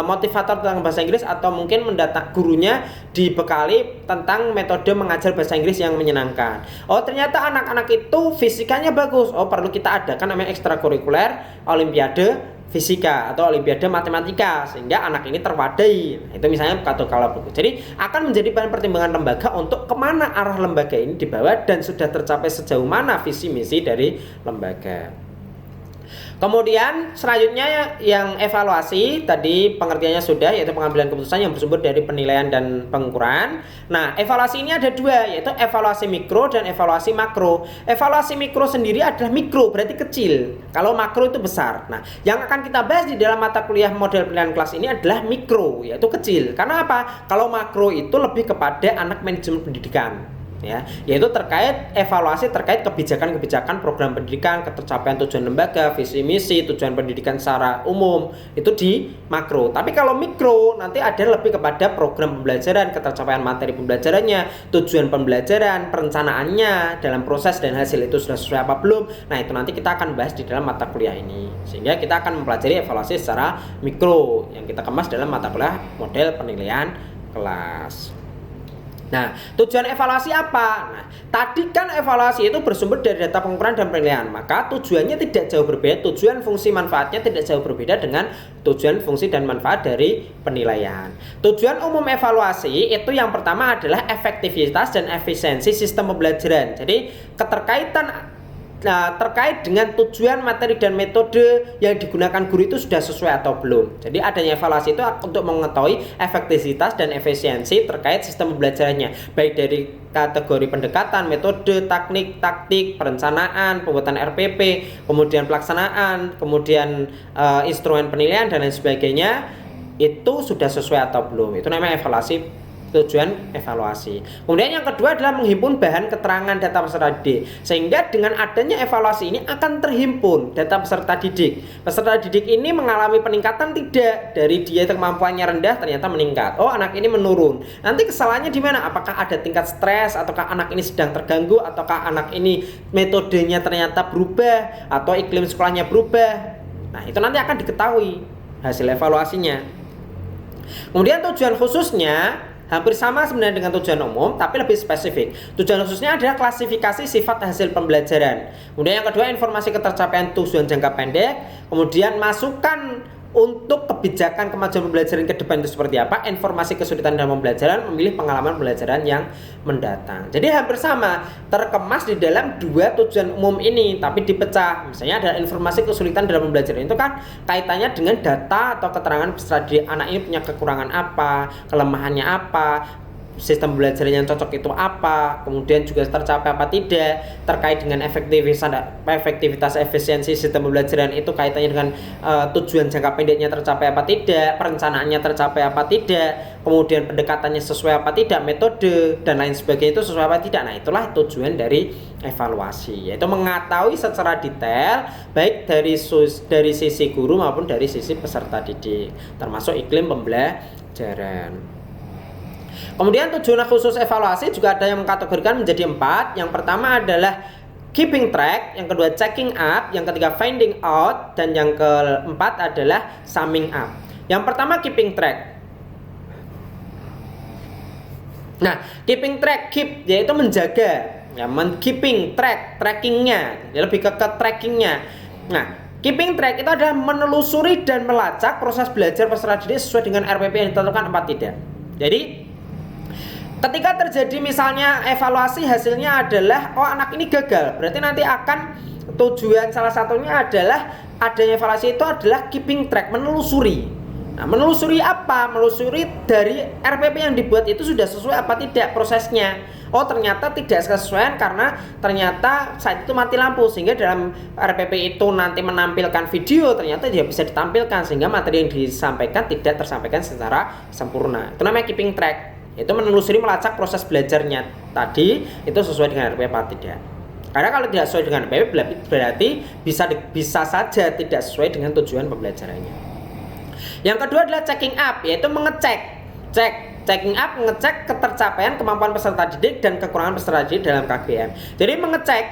motivator tentang bahasa Inggris atau mungkin gurunya dibekali tentang metode mengajar bahasa Inggris yang menyenangkan. Oh, ternyata anak-anak itu fisikanya bagus. Oh, perlu kita adakan namanya ekstrakurikuler, olimpiade fisika atau olimpiade matematika sehingga anak ini terwadai. Itu misalnya kalau bagus. Jadi akan menjadi bahan pertimbangan lembaga untuk kemana arah lembaga ini dibawa dan sudah tercapai sejauh mana visi misi dari lembaga. Kemudian selanjutnya yang evaluasi, tadi pengertiannya sudah, yaitu pengambilan keputusan yang bersumber dari penilaian dan pengukuran. Nah, evaluasi ini ada dua, yaitu evaluasi mikro dan evaluasi makro. Evaluasi mikro sendiri adalah mikro, berarti kecil. Kalau makro itu besar. Nah, yang akan kita bahas di dalam mata kuliah model penilaian kelas ini adalah mikro, yaitu kecil. Karena apa? Kalau makro itu lebih kepada anak manajemen pendidikan. Ya, yaitu terkait evaluasi terkait kebijakan-kebijakan program pendidikan, ketercapaian tujuan lembaga, visi misi, tujuan pendidikan secara umum, itu di makro. Tapi kalau mikro nanti ada lebih kepada program pembelajaran, ketercapaian materi pembelajarannya, tujuan pembelajaran, perencanaannya dalam proses dan hasil itu sudah sesuai apa belum. Nah, itu nanti kita akan bahas di dalam mata kuliah ini. Sehingga kita akan mempelajari evaluasi secara mikro yang kita kemas dalam mata kuliah model penilaian kelas. Nah, tujuan evaluasi apa? Nah, tadi kan evaluasi itu bersumber dari data pengukuran dan penilaian. Maka tujuannya tidak jauh berbeda. Tujuan, fungsi, manfaatnya tidak jauh berbeda dengan tujuan, fungsi, dan manfaat dari penilaian. Tujuan umum evaluasi itu yang pertama adalah efektivitas dan efisiensi sistem pembelajaran. Jadi, keterkaitan terkait dengan tujuan, materi, dan metode yang digunakan guru itu sudah sesuai atau belum. Jadi adanya evaluasi itu untuk mengetahui efektivitas dan efisiensi terkait sistem pembelajarannya, baik dari kategori pendekatan, metode, taktik, perencanaan, pembuatan RPP, kemudian pelaksanaan, kemudian instrumen penilaian dan lain sebagainya, itu sudah sesuai atau belum. Itu namanya evaluasi, tujuan evaluasi. Kemudian yang kedua adalah menghimpun bahan keterangan data peserta didik, sehingga dengan adanya evaluasi ini akan terhimpun data peserta didik. Peserta didik ini mengalami peningkatan tidak, dari dia kemampuannya rendah ternyata meningkat. Oh, anak ini menurun. Nanti kesalahannya di mana? Apakah ada tingkat stres, ataukah anak ini sedang terganggu, ataukah anak ini metodenya ternyata berubah, atau iklim sekolahnya berubah. Nah, itu nanti akan diketahui hasil evaluasinya. Kemudian tujuan khususnya hampir sama sebenarnya dengan tujuan umum, tapi lebih spesifik. Tujuan khususnya adalah klasifikasi sifat hasil pembelajaran. Kemudian yang kedua, informasi ketercapaian tujuan jangka pendek. Kemudian masukan untuk kebijakan kemajuan pembelajaran ke depan itu seperti apa, informasi kesulitan dalam pembelajaran, memilih pengalaman pembelajaran yang mendatang. Jadi hampir sama, terkemas di dalam dua tujuan umum ini, tapi dipecah. Misalnya ada informasi kesulitan dalam pembelajaran, itu kan kaitannya dengan data atau keterangan peserta didik. Anak ini punya kekurangan apa, kelemahannya apa, sistem belajar yang cocok itu apa, kemudian juga tercapai apa tidak, terkait dengan efektivitas efisiensi sistem pembelajaran itu kaitannya dengan tujuan jangka pendeknya tercapai apa tidak, perencanaannya tercapai apa tidak, kemudian pendekatannya sesuai apa tidak, metode dan lain sebagainya itu sesuai apa tidak. Nah, itulah tujuan dari evaluasi, yaitu mengetahui secara detail baik dari sisi guru maupun dari sisi peserta didik, termasuk iklim pembelajaran. Kemudian tujuan khusus evaluasi juga ada yang mengkategorikan menjadi 4. Yang pertama adalah keeping track, yang kedua checking up, yang ketiga finding out, dan yang keempat adalah summing up. Yang pertama keeping track. Nah, keeping track, keep yaitu menjaga, ya, keeping track, trackingnya, ya, lebih ke trackingnya. Nah, keeping track itu adalah menelusuri dan melacak proses belajar peserta didik sesuai dengan RPP yang ditentukan apa tidak. Jadi ketika terjadi misalnya evaluasi hasilnya adalah anak ini gagal, berarti nanti akan tujuan salah satunya adalah adanya evaluasi itu adalah keeping track, menelusuri. Nah, menelusuri apa? Menelusuri dari RPP yang dibuat itu sudah sesuai apa tidak prosesnya. Oh, ternyata tidak sesuai karena ternyata saat itu mati lampu, sehingga dalam RPP itu nanti menampilkan video, ternyata dia bisa ditampilkan sehingga materi yang disampaikan tidak tersampaikan secara sempurna. Itu namanya keeping track. Itu menelusuri, melacak proses belajarnya tadi itu sesuai dengan RPP apa tidak. Karena kalau tidak sesuai dengan RPP berarti bisa saja tidak sesuai dengan tujuan pembelajarannya. Yang kedua adalah checking up, yaitu mengecek. Checking up, mengecek ketercapaian kemampuan peserta didik dan kekurangan peserta didik dalam KBM. Jadi mengecek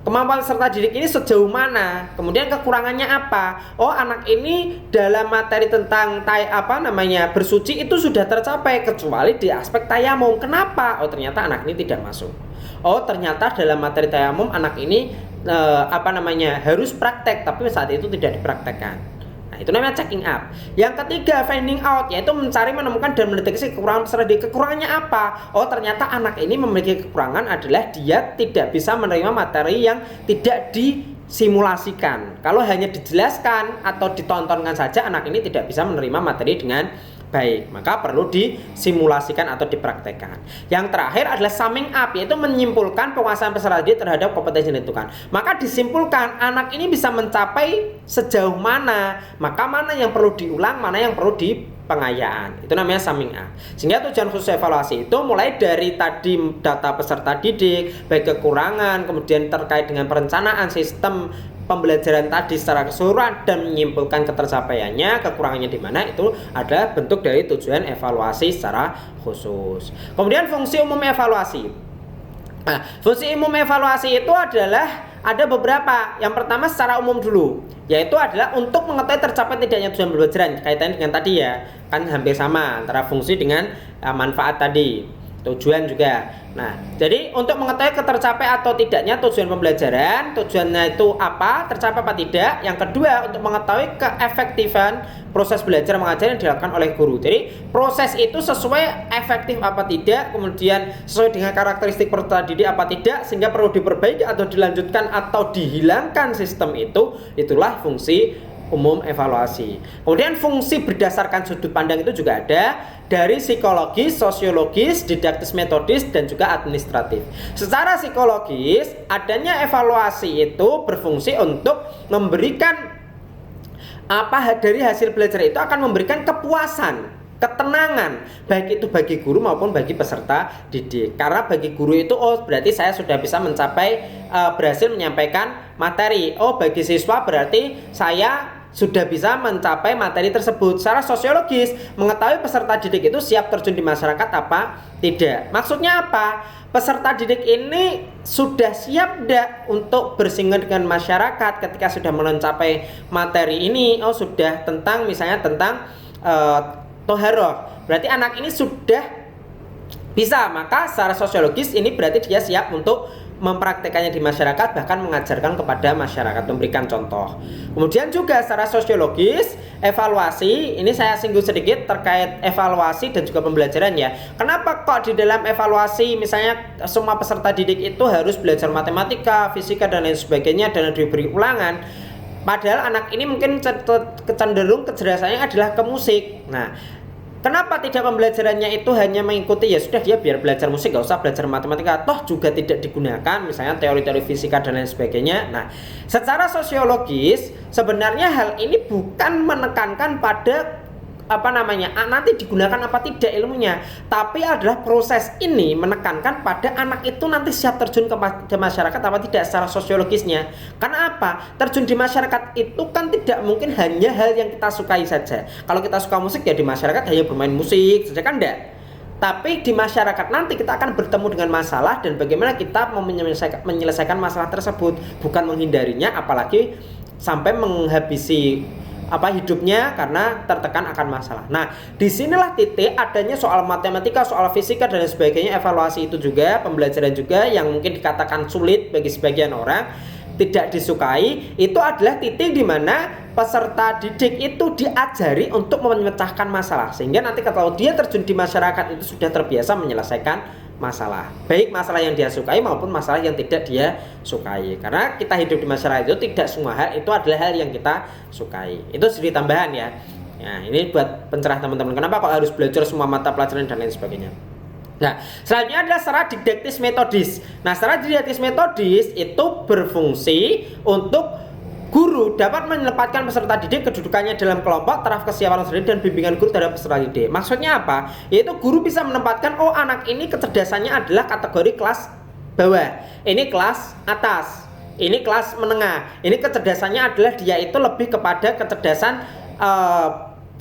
kemampuan peserta didik ini sejauh mana, kemudian kekurangannya apa. Oh, anak ini dalam materi tentang bersuci itu sudah tercapai kecuali di aspek tayamum. Kenapa? Oh, ternyata anak ini tidak masuk. Oh, ternyata dalam materi tayamum anak ini harus praktek tapi saat itu tidak dipraktekkan. Nah, itu namanya checking up. Yang ketiga finding out, yaitu mencari, menemukan dan mendeteksi kekurangan peserta didik. Kekurangannya apa? Oh, ternyata anak ini memiliki kekurangan adalah dia tidak bisa menerima materi yang tidak disimulasikan. Kalau hanya dijelaskan atau ditontonkan saja, anak ini tidak bisa menerima materi dengan baik, maka perlu disimulasikan atau dipraktekkan. Yang terakhir adalah summing up, yaitu menyimpulkan penguasaan peserta didik terhadap kompetensi yang ditentukan. Maka disimpulkan anak ini bisa mencapai sejauh mana, maka mana yang perlu diulang, mana yang perlu pengayaan. Itu namanya summing up. Sehingga tujuan khusus evaluasi itu mulai dari tadi data peserta didik, baik kekurangan, kemudian terkait dengan perencanaan sistem pembelajaran tadi secara keseluruhan dan menyimpulkan ketercapaiannya, kekurangannya di mana, itu adalah bentuk dari tujuan evaluasi secara khusus. Kemudian fungsi umum evaluasi. Nah, fungsi umum evaluasi itu adalah ada beberapa. Yang pertama secara umum dulu, yaitu adalah untuk mengetahui tercapai tidaknya tujuan pembelajaran. Kaitannya dengan tadi ya, kan hampir sama antara fungsi dengan manfaat tadi. tujuan juga. Nah, jadi untuk mengetahui tercapai atau tidaknya tujuan pembelajaran, tujuannya itu apa, tercapai apa tidak. Yang kedua, untuk mengetahui keefektifan proses belajar mengajar yang dilakukan oleh guru. Jadi proses itu sesuai efektif apa tidak, kemudian sesuai dengan karakteristik peserta didik apa tidak, sehingga perlu diperbaiki atau dilanjutkan atau dihilangkan sistem itu. Itulah fungsi umum evaluasi. Kemudian fungsi berdasarkan sudut pandang itu juga ada dari psikologis, sosiologis, didaktis metodis, dan juga administratif. Secara psikologis, adanya evaluasi itu berfungsi untuk memberikan dari hasil belajar itu akan memberikan kepuasan, ketenangan, baik itu bagi guru maupun bagi peserta didik. Karena bagi guru itu, oh berarti saya sudah bisa mencapai berhasil menyampaikan materi. Oh bagi siswa berarti saya sudah bisa mencapai materi tersebut. Secara sosiologis, mengetahui peserta didik itu siap terjun di masyarakat apa tidak. Maksudnya apa? Peserta didik ini sudah siap tidak untuk bersinggungan dengan masyarakat ketika sudah mencapai materi ini. Oh sudah tentang misalnya tentang toharoh, berarti anak ini sudah bisa. Maka secara sosiologis ini berarti dia siap untuk mempraktekannya di masyarakat, bahkan mengajarkan kepada masyarakat, memberikan contoh. Kemudian juga secara sosiologis, evaluasi, ini saya singgung sedikit terkait evaluasi dan juga pembelajaran ya. Kenapa kok di dalam evaluasi misalnya semua peserta didik itu harus belajar matematika, fisika dan lain sebagainya dan diberi ulangan? Padahal anak ini mungkin cenderung kecerdasannya adalah ke musik. Nah, kenapa tidak pembelajarannya itu hanya mengikuti, ya sudah dia biar belajar musik, gak usah belajar matematika, toh juga tidak digunakan misalnya teori-teori fisika dan lain sebagainya. Nah, secara sosiologis sebenarnya hal ini bukan menekankan pada nanti digunakan apa tidak ilmunya, tapi adalah proses ini menekankan pada anak itu nanti siap terjun ke masyarakat apa tidak secara sosiologisnya. Karena apa? Terjun di masyarakat itu kan tidak mungkin hanya hal yang kita sukai saja. Kalau kita suka musik ya di masyarakat hanya bermain musik saja kan enggak. Tapi di masyarakat nanti kita akan bertemu dengan masalah dan bagaimana kita menyelesaikan masalah tersebut, bukan menghindarinya, apalagi sampai menghabisi hidupnya karena tertekan akan masalah. Nah, disinilah titik adanya soal matematika, soal fisika dan sebagainya, evaluasi itu juga, pembelajaran juga yang mungkin dikatakan sulit bagi sebagian orang, tidak disukai, itu adalah titik di mana peserta didik itu diajari untuk memecahkan masalah, sehingga nanti kalau dia terjun di masyarakat itu sudah terbiasa menyelesaikan masalah, baik masalah yang dia sukai maupun masalah yang tidak dia sukai. Karena kita hidup di masyarakat itu tidak semua hal itu adalah hal yang kita sukai. Itu sedikit tambahan ya. Nah, ini buat pencerah teman-teman. Kenapa kok harus belajar semua mata pelajaran dan lain sebagainya. Nah, selanjutnya adalah secara didaktis metodis. Nah, secara didaktis metodis itu berfungsi untuk guru dapat menempatkan peserta didik kedudukannya dalam kelompok, taraf kesiapan sendiri dan bimbingan guru terhadap peserta didik. Maksudnya apa? Yaitu guru bisa menempatkan, oh anak ini kecerdasannya adalah kategori kelas bawah, ini kelas atas, ini kelas menengah, ini kecerdasannya adalah dia itu lebih kepada kecerdasan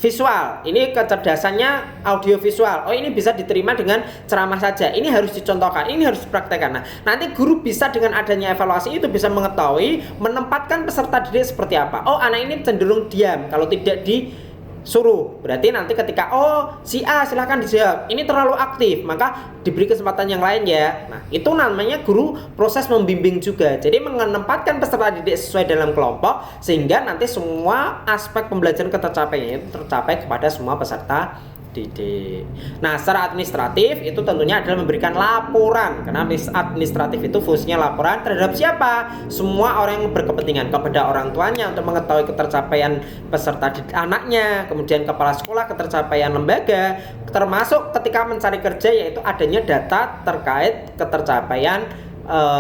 visual, ini kecerdasannya audiovisual. Oh ini bisa diterima dengan ceramah saja, ini harus dicontohkan, ini harus dipraktekkan. Nah, nanti guru bisa dengan adanya evaluasi itu bisa mengetahui menempatkan peserta didik seperti apa. Oh anak ini cenderung diam kalau tidak disuruh, berarti nanti ketika si A silahkan dijawab, ini terlalu aktif, maka diberi kesempatan yang lain ya. Nah itu namanya guru proses membimbing juga. Jadi menempatkan peserta didik sesuai dalam kelompok, sehingga nanti semua aspek pembelajaran tercapai kepada semua peserta didik. Nah secara administratif itu tentunya adalah memberikan laporan, karena administratif itu fungsinya laporan terhadap siapa? Semua orang yang berkepentingan, kepada orang tuanya untuk mengetahui ketercapaian peserta didik anaknya, kemudian kepala sekolah ketercapaian lembaga, termasuk ketika mencari kerja yaitu adanya data terkait ketercapaian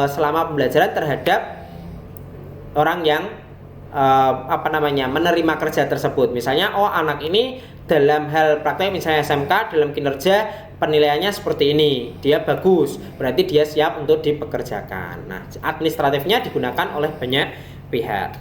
selama pembelajaran terhadap orang yang menerima kerja tersebut. Misalnya anak ini dalam hal praktek misalnya SMK dalam kinerja penilaiannya seperti ini, dia bagus, berarti dia siap untuk dipekerjakan. Nah, administratifnya digunakan oleh banyak pihak.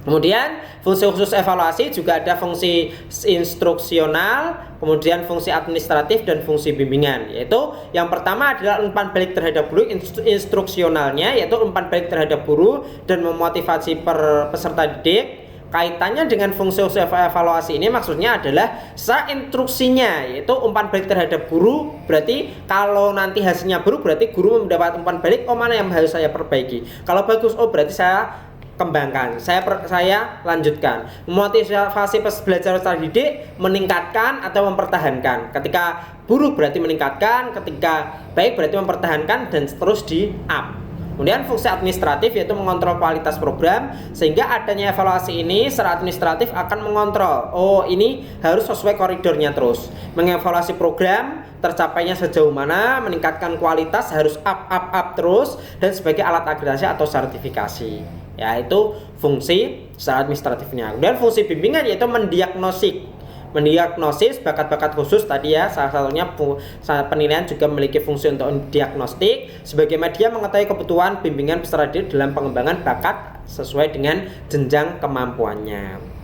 Kemudian fungsi khusus evaluasi juga ada fungsi instruksional, kemudian fungsi administratif dan fungsi bimbingan. Yaitu yang pertama adalah umpan balik terhadap guru, instruksionalnya yaitu umpan balik terhadap guru dan memotivasi peserta didik. kaitannya dengan fungsi evaluasi ini maksudnya adalah secara instruksinya, yaitu umpan balik terhadap guru. Berarti kalau nanti hasilnya buruk, berarti guru mendapat umpan balik, oh mana yang harus saya perbaiki. Kalau bagus, oh berarti saya kembangkan, saya lanjutkan. Motivasi belajar peserta didik meningkatkan atau mempertahankan. Ketika buruk berarti meningkatkan, ketika baik berarti mempertahankan, dan terus di up. Kemudian fungsi administratif yaitu mengontrol kualitas program, sehingga adanya evaluasi ini secara administratif akan mengontrol, oh ini harus sesuai koridornya terus. Mengevaluasi program, tercapainya sejauh mana, meningkatkan kualitas harus up terus, dan sebagai alat akreditasi atau sertifikasi. Ya, itu fungsi secara administratifnya. Kemudian fungsi bimbingan yaitu mendiagnosis bakat-bakat khusus tadi ya, salah satunya penilaian juga memiliki fungsi untuk diagnostik sebagai media mengetahui kebutuhan bimbingan peserta didik dalam pengembangan bakat sesuai dengan jenjang kemampuannya.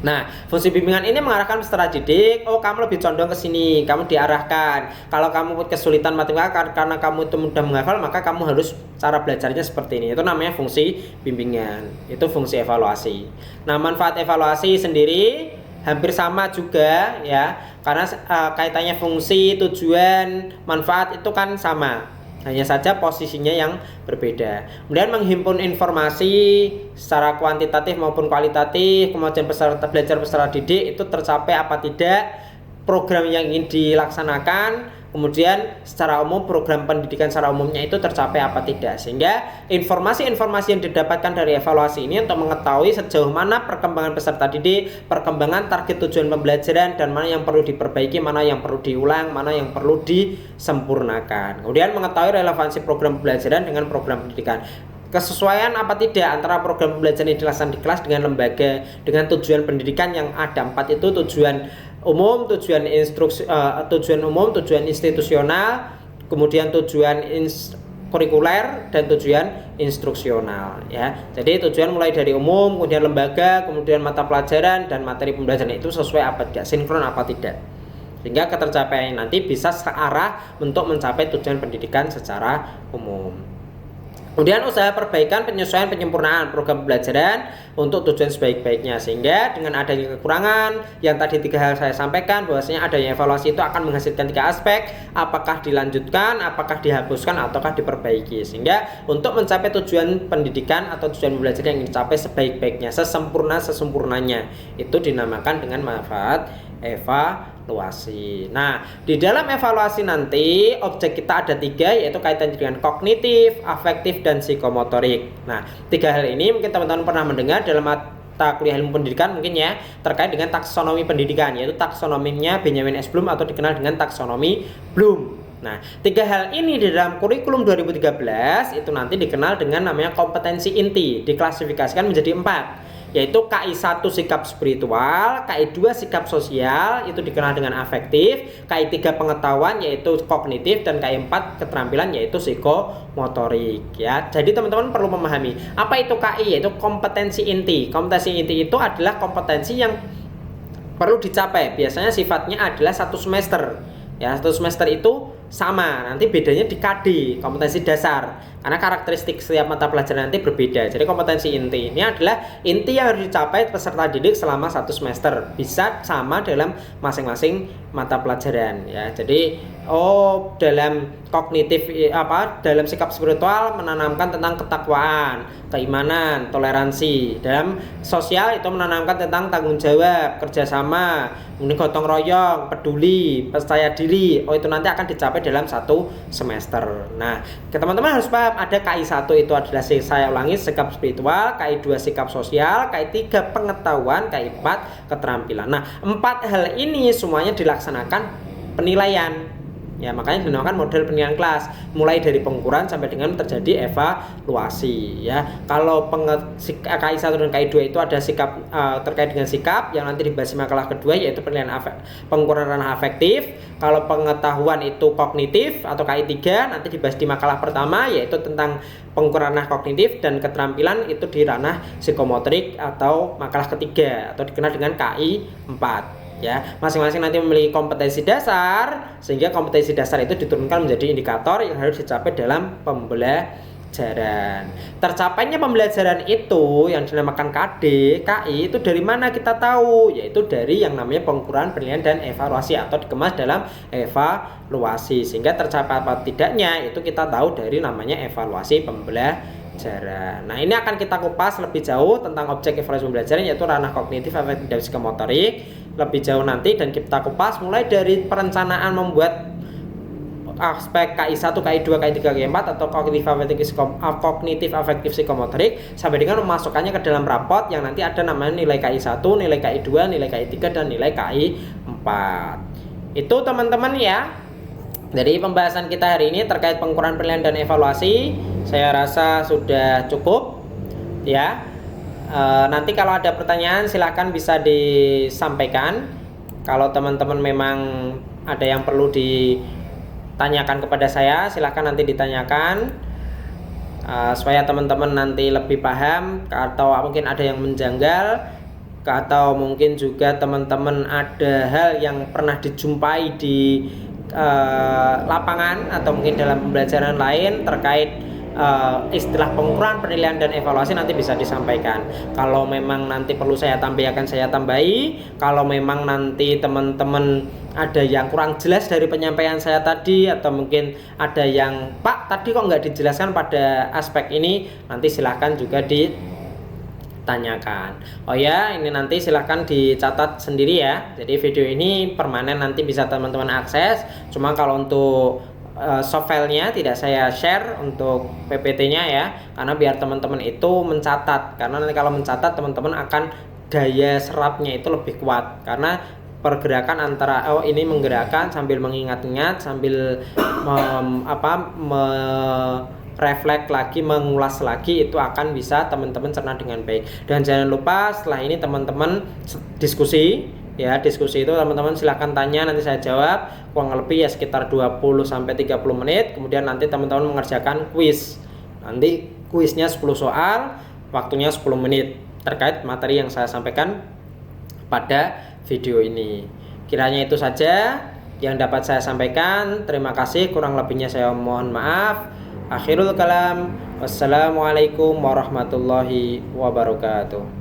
Nah, fungsi bimbingan ini mengarahkan peserta didik, oh kamu lebih condong ke sini, kamu diarahkan. Kalau kamu kesulitan matematika karena kamu itu mudah menghafal, maka kamu harus cara belajarnya seperti ini. Itu namanya fungsi bimbingan. Itu fungsi evaluasi. Nah, manfaat evaluasi sendiri hampir sama juga ya, karena kaitannya fungsi, tujuan, manfaat itu kan sama, hanya saja posisinya yang berbeda. Kemudian menghimpun informasi secara kuantitatif maupun kualitatif, kemudian belajar peserta didik itu tercapai apa tidak, program yang ingin dilaksanakan, kemudian secara umum program pendidikan secara umumnya itu tercapai apa tidak, sehingga informasi-informasi yang didapatkan dari evaluasi ini untuk mengetahui sejauh mana perkembangan peserta didik, perkembangan target tujuan pembelajaran, dan mana yang perlu diperbaiki, mana yang perlu diulang, mana yang perlu disempurnakan. Kemudian mengetahui relevansi program pembelajaran dengan program pendidikan, kesesuaian apa tidak antara program pembelajaran yang dilaksanakan di kelas dengan lembaga, dengan tujuan pendidikan yang ada 4 itu, tujuan umum, tujuan institusional, kemudian tujuan kurikuler, dan tujuan instruksional ya. Jadi tujuan mulai dari umum, kemudian lembaga, kemudian mata pelajaran, dan materi pembelajaran itu sesuai apa tidak, sinkron apa tidak, sehingga ketercapaian nanti bisa searah untuk mencapai tujuan pendidikan secara umum. Kemudian usaha perbaikan, penyesuaian, penyempurnaan program pembelajaran untuk tujuan sebaik-baiknya, sehingga dengan adanya kekurangan yang tadi 3 hal saya sampaikan, bahwasanya adanya evaluasi itu akan menghasilkan 3 aspek, apakah dilanjutkan, apakah dihapuskan, ataukah diperbaiki, sehingga untuk mencapai tujuan pendidikan atau tujuan pembelajaran yang dicapai sebaik-baiknya, sesempurnanya, itu dinamakan dengan manfaat evaluasi. Nah, di dalam evaluasi nanti objek kita ada 3, yaitu kaitan dengan kognitif, afektif, dan psikomotorik. Nah, 3 hal ini mungkin teman-teman pernah mendengar dalam mata kuliah ilmu pendidikan mungkin ya, terkait dengan taksonomi pendidikan, yaitu taksonominya Benjamin S. Bloom atau dikenal dengan taksonomi Bloom. Nah, 3 hal ini di dalam kurikulum 2013 itu nanti dikenal dengan namanya kompetensi inti, diklasifikasikan menjadi 4, yaitu KI1 sikap spiritual, KI2 sikap sosial itu dikenal dengan afektif, KI3 pengetahuan yaitu kognitif, dan KI4 keterampilan yaitu psikomotorik ya. Jadi teman-teman perlu memahami apa itu KI, yaitu kompetensi inti. Kompetensi inti itu adalah kompetensi yang perlu dicapai, biasanya sifatnya adalah 1 semester ya. 1 semester itu sama, nanti bedanya di KD, kompetensi dasar, karena karakteristik setiap mata pelajaran nanti berbeda. Jadi kompetensi inti ini adalah inti yang harus dicapai peserta didik selama 1 semester, bisa sama dalam masing-masing mata pelajaran ya. Jadi dalam kognitif dalam sikap spiritual menanamkan tentang ketakwaan, keimanan, toleransi. Dalam sosial itu menanamkan tentang tanggung jawab, kerjasama, kemudian gotong royong, peduli, percaya diri. Itu nanti akan dicapai dalam 1 semester. Nah, teman-teman harus paham, ada KI1 itu adalah, saya ulangi, sikap spiritual, KI2 sikap sosial, KI3 pengetahuan, KI4 keterampilan. Nah, 4 hal ini semuanya dilaksanakan penilaian ya, makanya dinamakan model penilaian kelas, mulai dari pengukuran sampai dengan terjadi evaluasi ya. Kalau KI1 dan KI2 itu ada sikap terkait dengan sikap yang nanti dibahas di makalah kedua, yaitu penilaian pengukuran ranah afektif. Kalau pengetahuan itu kognitif atau KI3 nanti dibahas di makalah pertama, yaitu tentang pengukuran ranah kognitif, dan keterampilan itu di ranah psikomotorik atau makalah ketiga atau dikenal dengan KI4 ya. Masing-masing nanti memiliki kompetensi dasar, sehingga kompetensi dasar itu diturunkan menjadi indikator yang harus dicapai dalam pembelajaran. pembelajaran. Tercapainya pembelajaran itu yang dinamakan KD, KI itu dari mana kita tahu? Yaitu dari yang namanya pengukuran, penilaian dan evaluasi atau dikemas dalam evaluasi. Sehingga tercapai apa tidaknya itu kita tahu dari namanya evaluasi pembelajaran. Nah, ini akan kita kupas lebih jauh tentang objek evaluasi pembelajaran yaitu ranah kognitif, afektif, dan psikomotorik lebih jauh nanti, dan kita kupas mulai dari perencanaan membuat aspek KI1, KI2, KI3, KI4 atau kognitif afektif psikomotorik sampai dengan memasukkannya ke dalam rapot yang nanti ada namanya nilai KI1, nilai KI2, nilai KI3 dan nilai KI4. Itu teman-teman ya. Jadi pembahasan kita hari ini terkait pengukuran, penilaian dan evaluasi saya rasa sudah cukup ya. Nanti kalau ada pertanyaan silahkan bisa disampaikan. Kalau teman-teman memang ada yang perlu ditanyakan kepada saya, silahkan nanti ditanyakan supaya teman-teman nanti lebih paham, atau mungkin ada yang menjanggal, atau mungkin juga teman-teman ada hal yang pernah dijumpai di lapangan atau mungkin dalam pembelajaran lain terkait istilah pengukuran, penilaian dan evaluasi nanti bisa disampaikan. Kalau memang nanti perlu saya tambah akan saya tambahi. Kalau memang nanti teman-teman ada yang kurang jelas dari penyampaian saya tadi, atau mungkin ada yang Pak tadi kok nggak dijelaskan pada aspek ini, nanti silahkan juga ditanyakan. Oh ya, ini nanti silahkan dicatat sendiri ya. Jadi video ini permanen nanti bisa teman-teman akses. Cuma kalau untuk soft filenya tidak saya share untuk PPT-nya ya, karena biar teman-teman itu mencatat, karena nanti kalau mencatat teman-teman akan daya serapnya itu lebih kuat, karena pergerakan antara ini menggerakkan sambil mengingat-ingat sambil refleks lagi, mengulas lagi, itu akan bisa teman-teman cerna dengan baik. Dan jangan lupa setelah ini teman-teman diskusi ya, diskusi itu teman-teman silahkan tanya, nanti saya jawab kurang lebih ya sekitar 20-30 menit. Kemudian nanti teman-teman mengerjakan kuis, nanti kuisnya 10 soal, waktunya 10 menit terkait materi yang saya sampaikan pada video ini. Kiranya itu saja yang dapat saya sampaikan. Terima kasih, kurang lebihnya saya mohon maaf. Akhirul kalam, wassalamualaikum warahmatullahi wabarakatuh.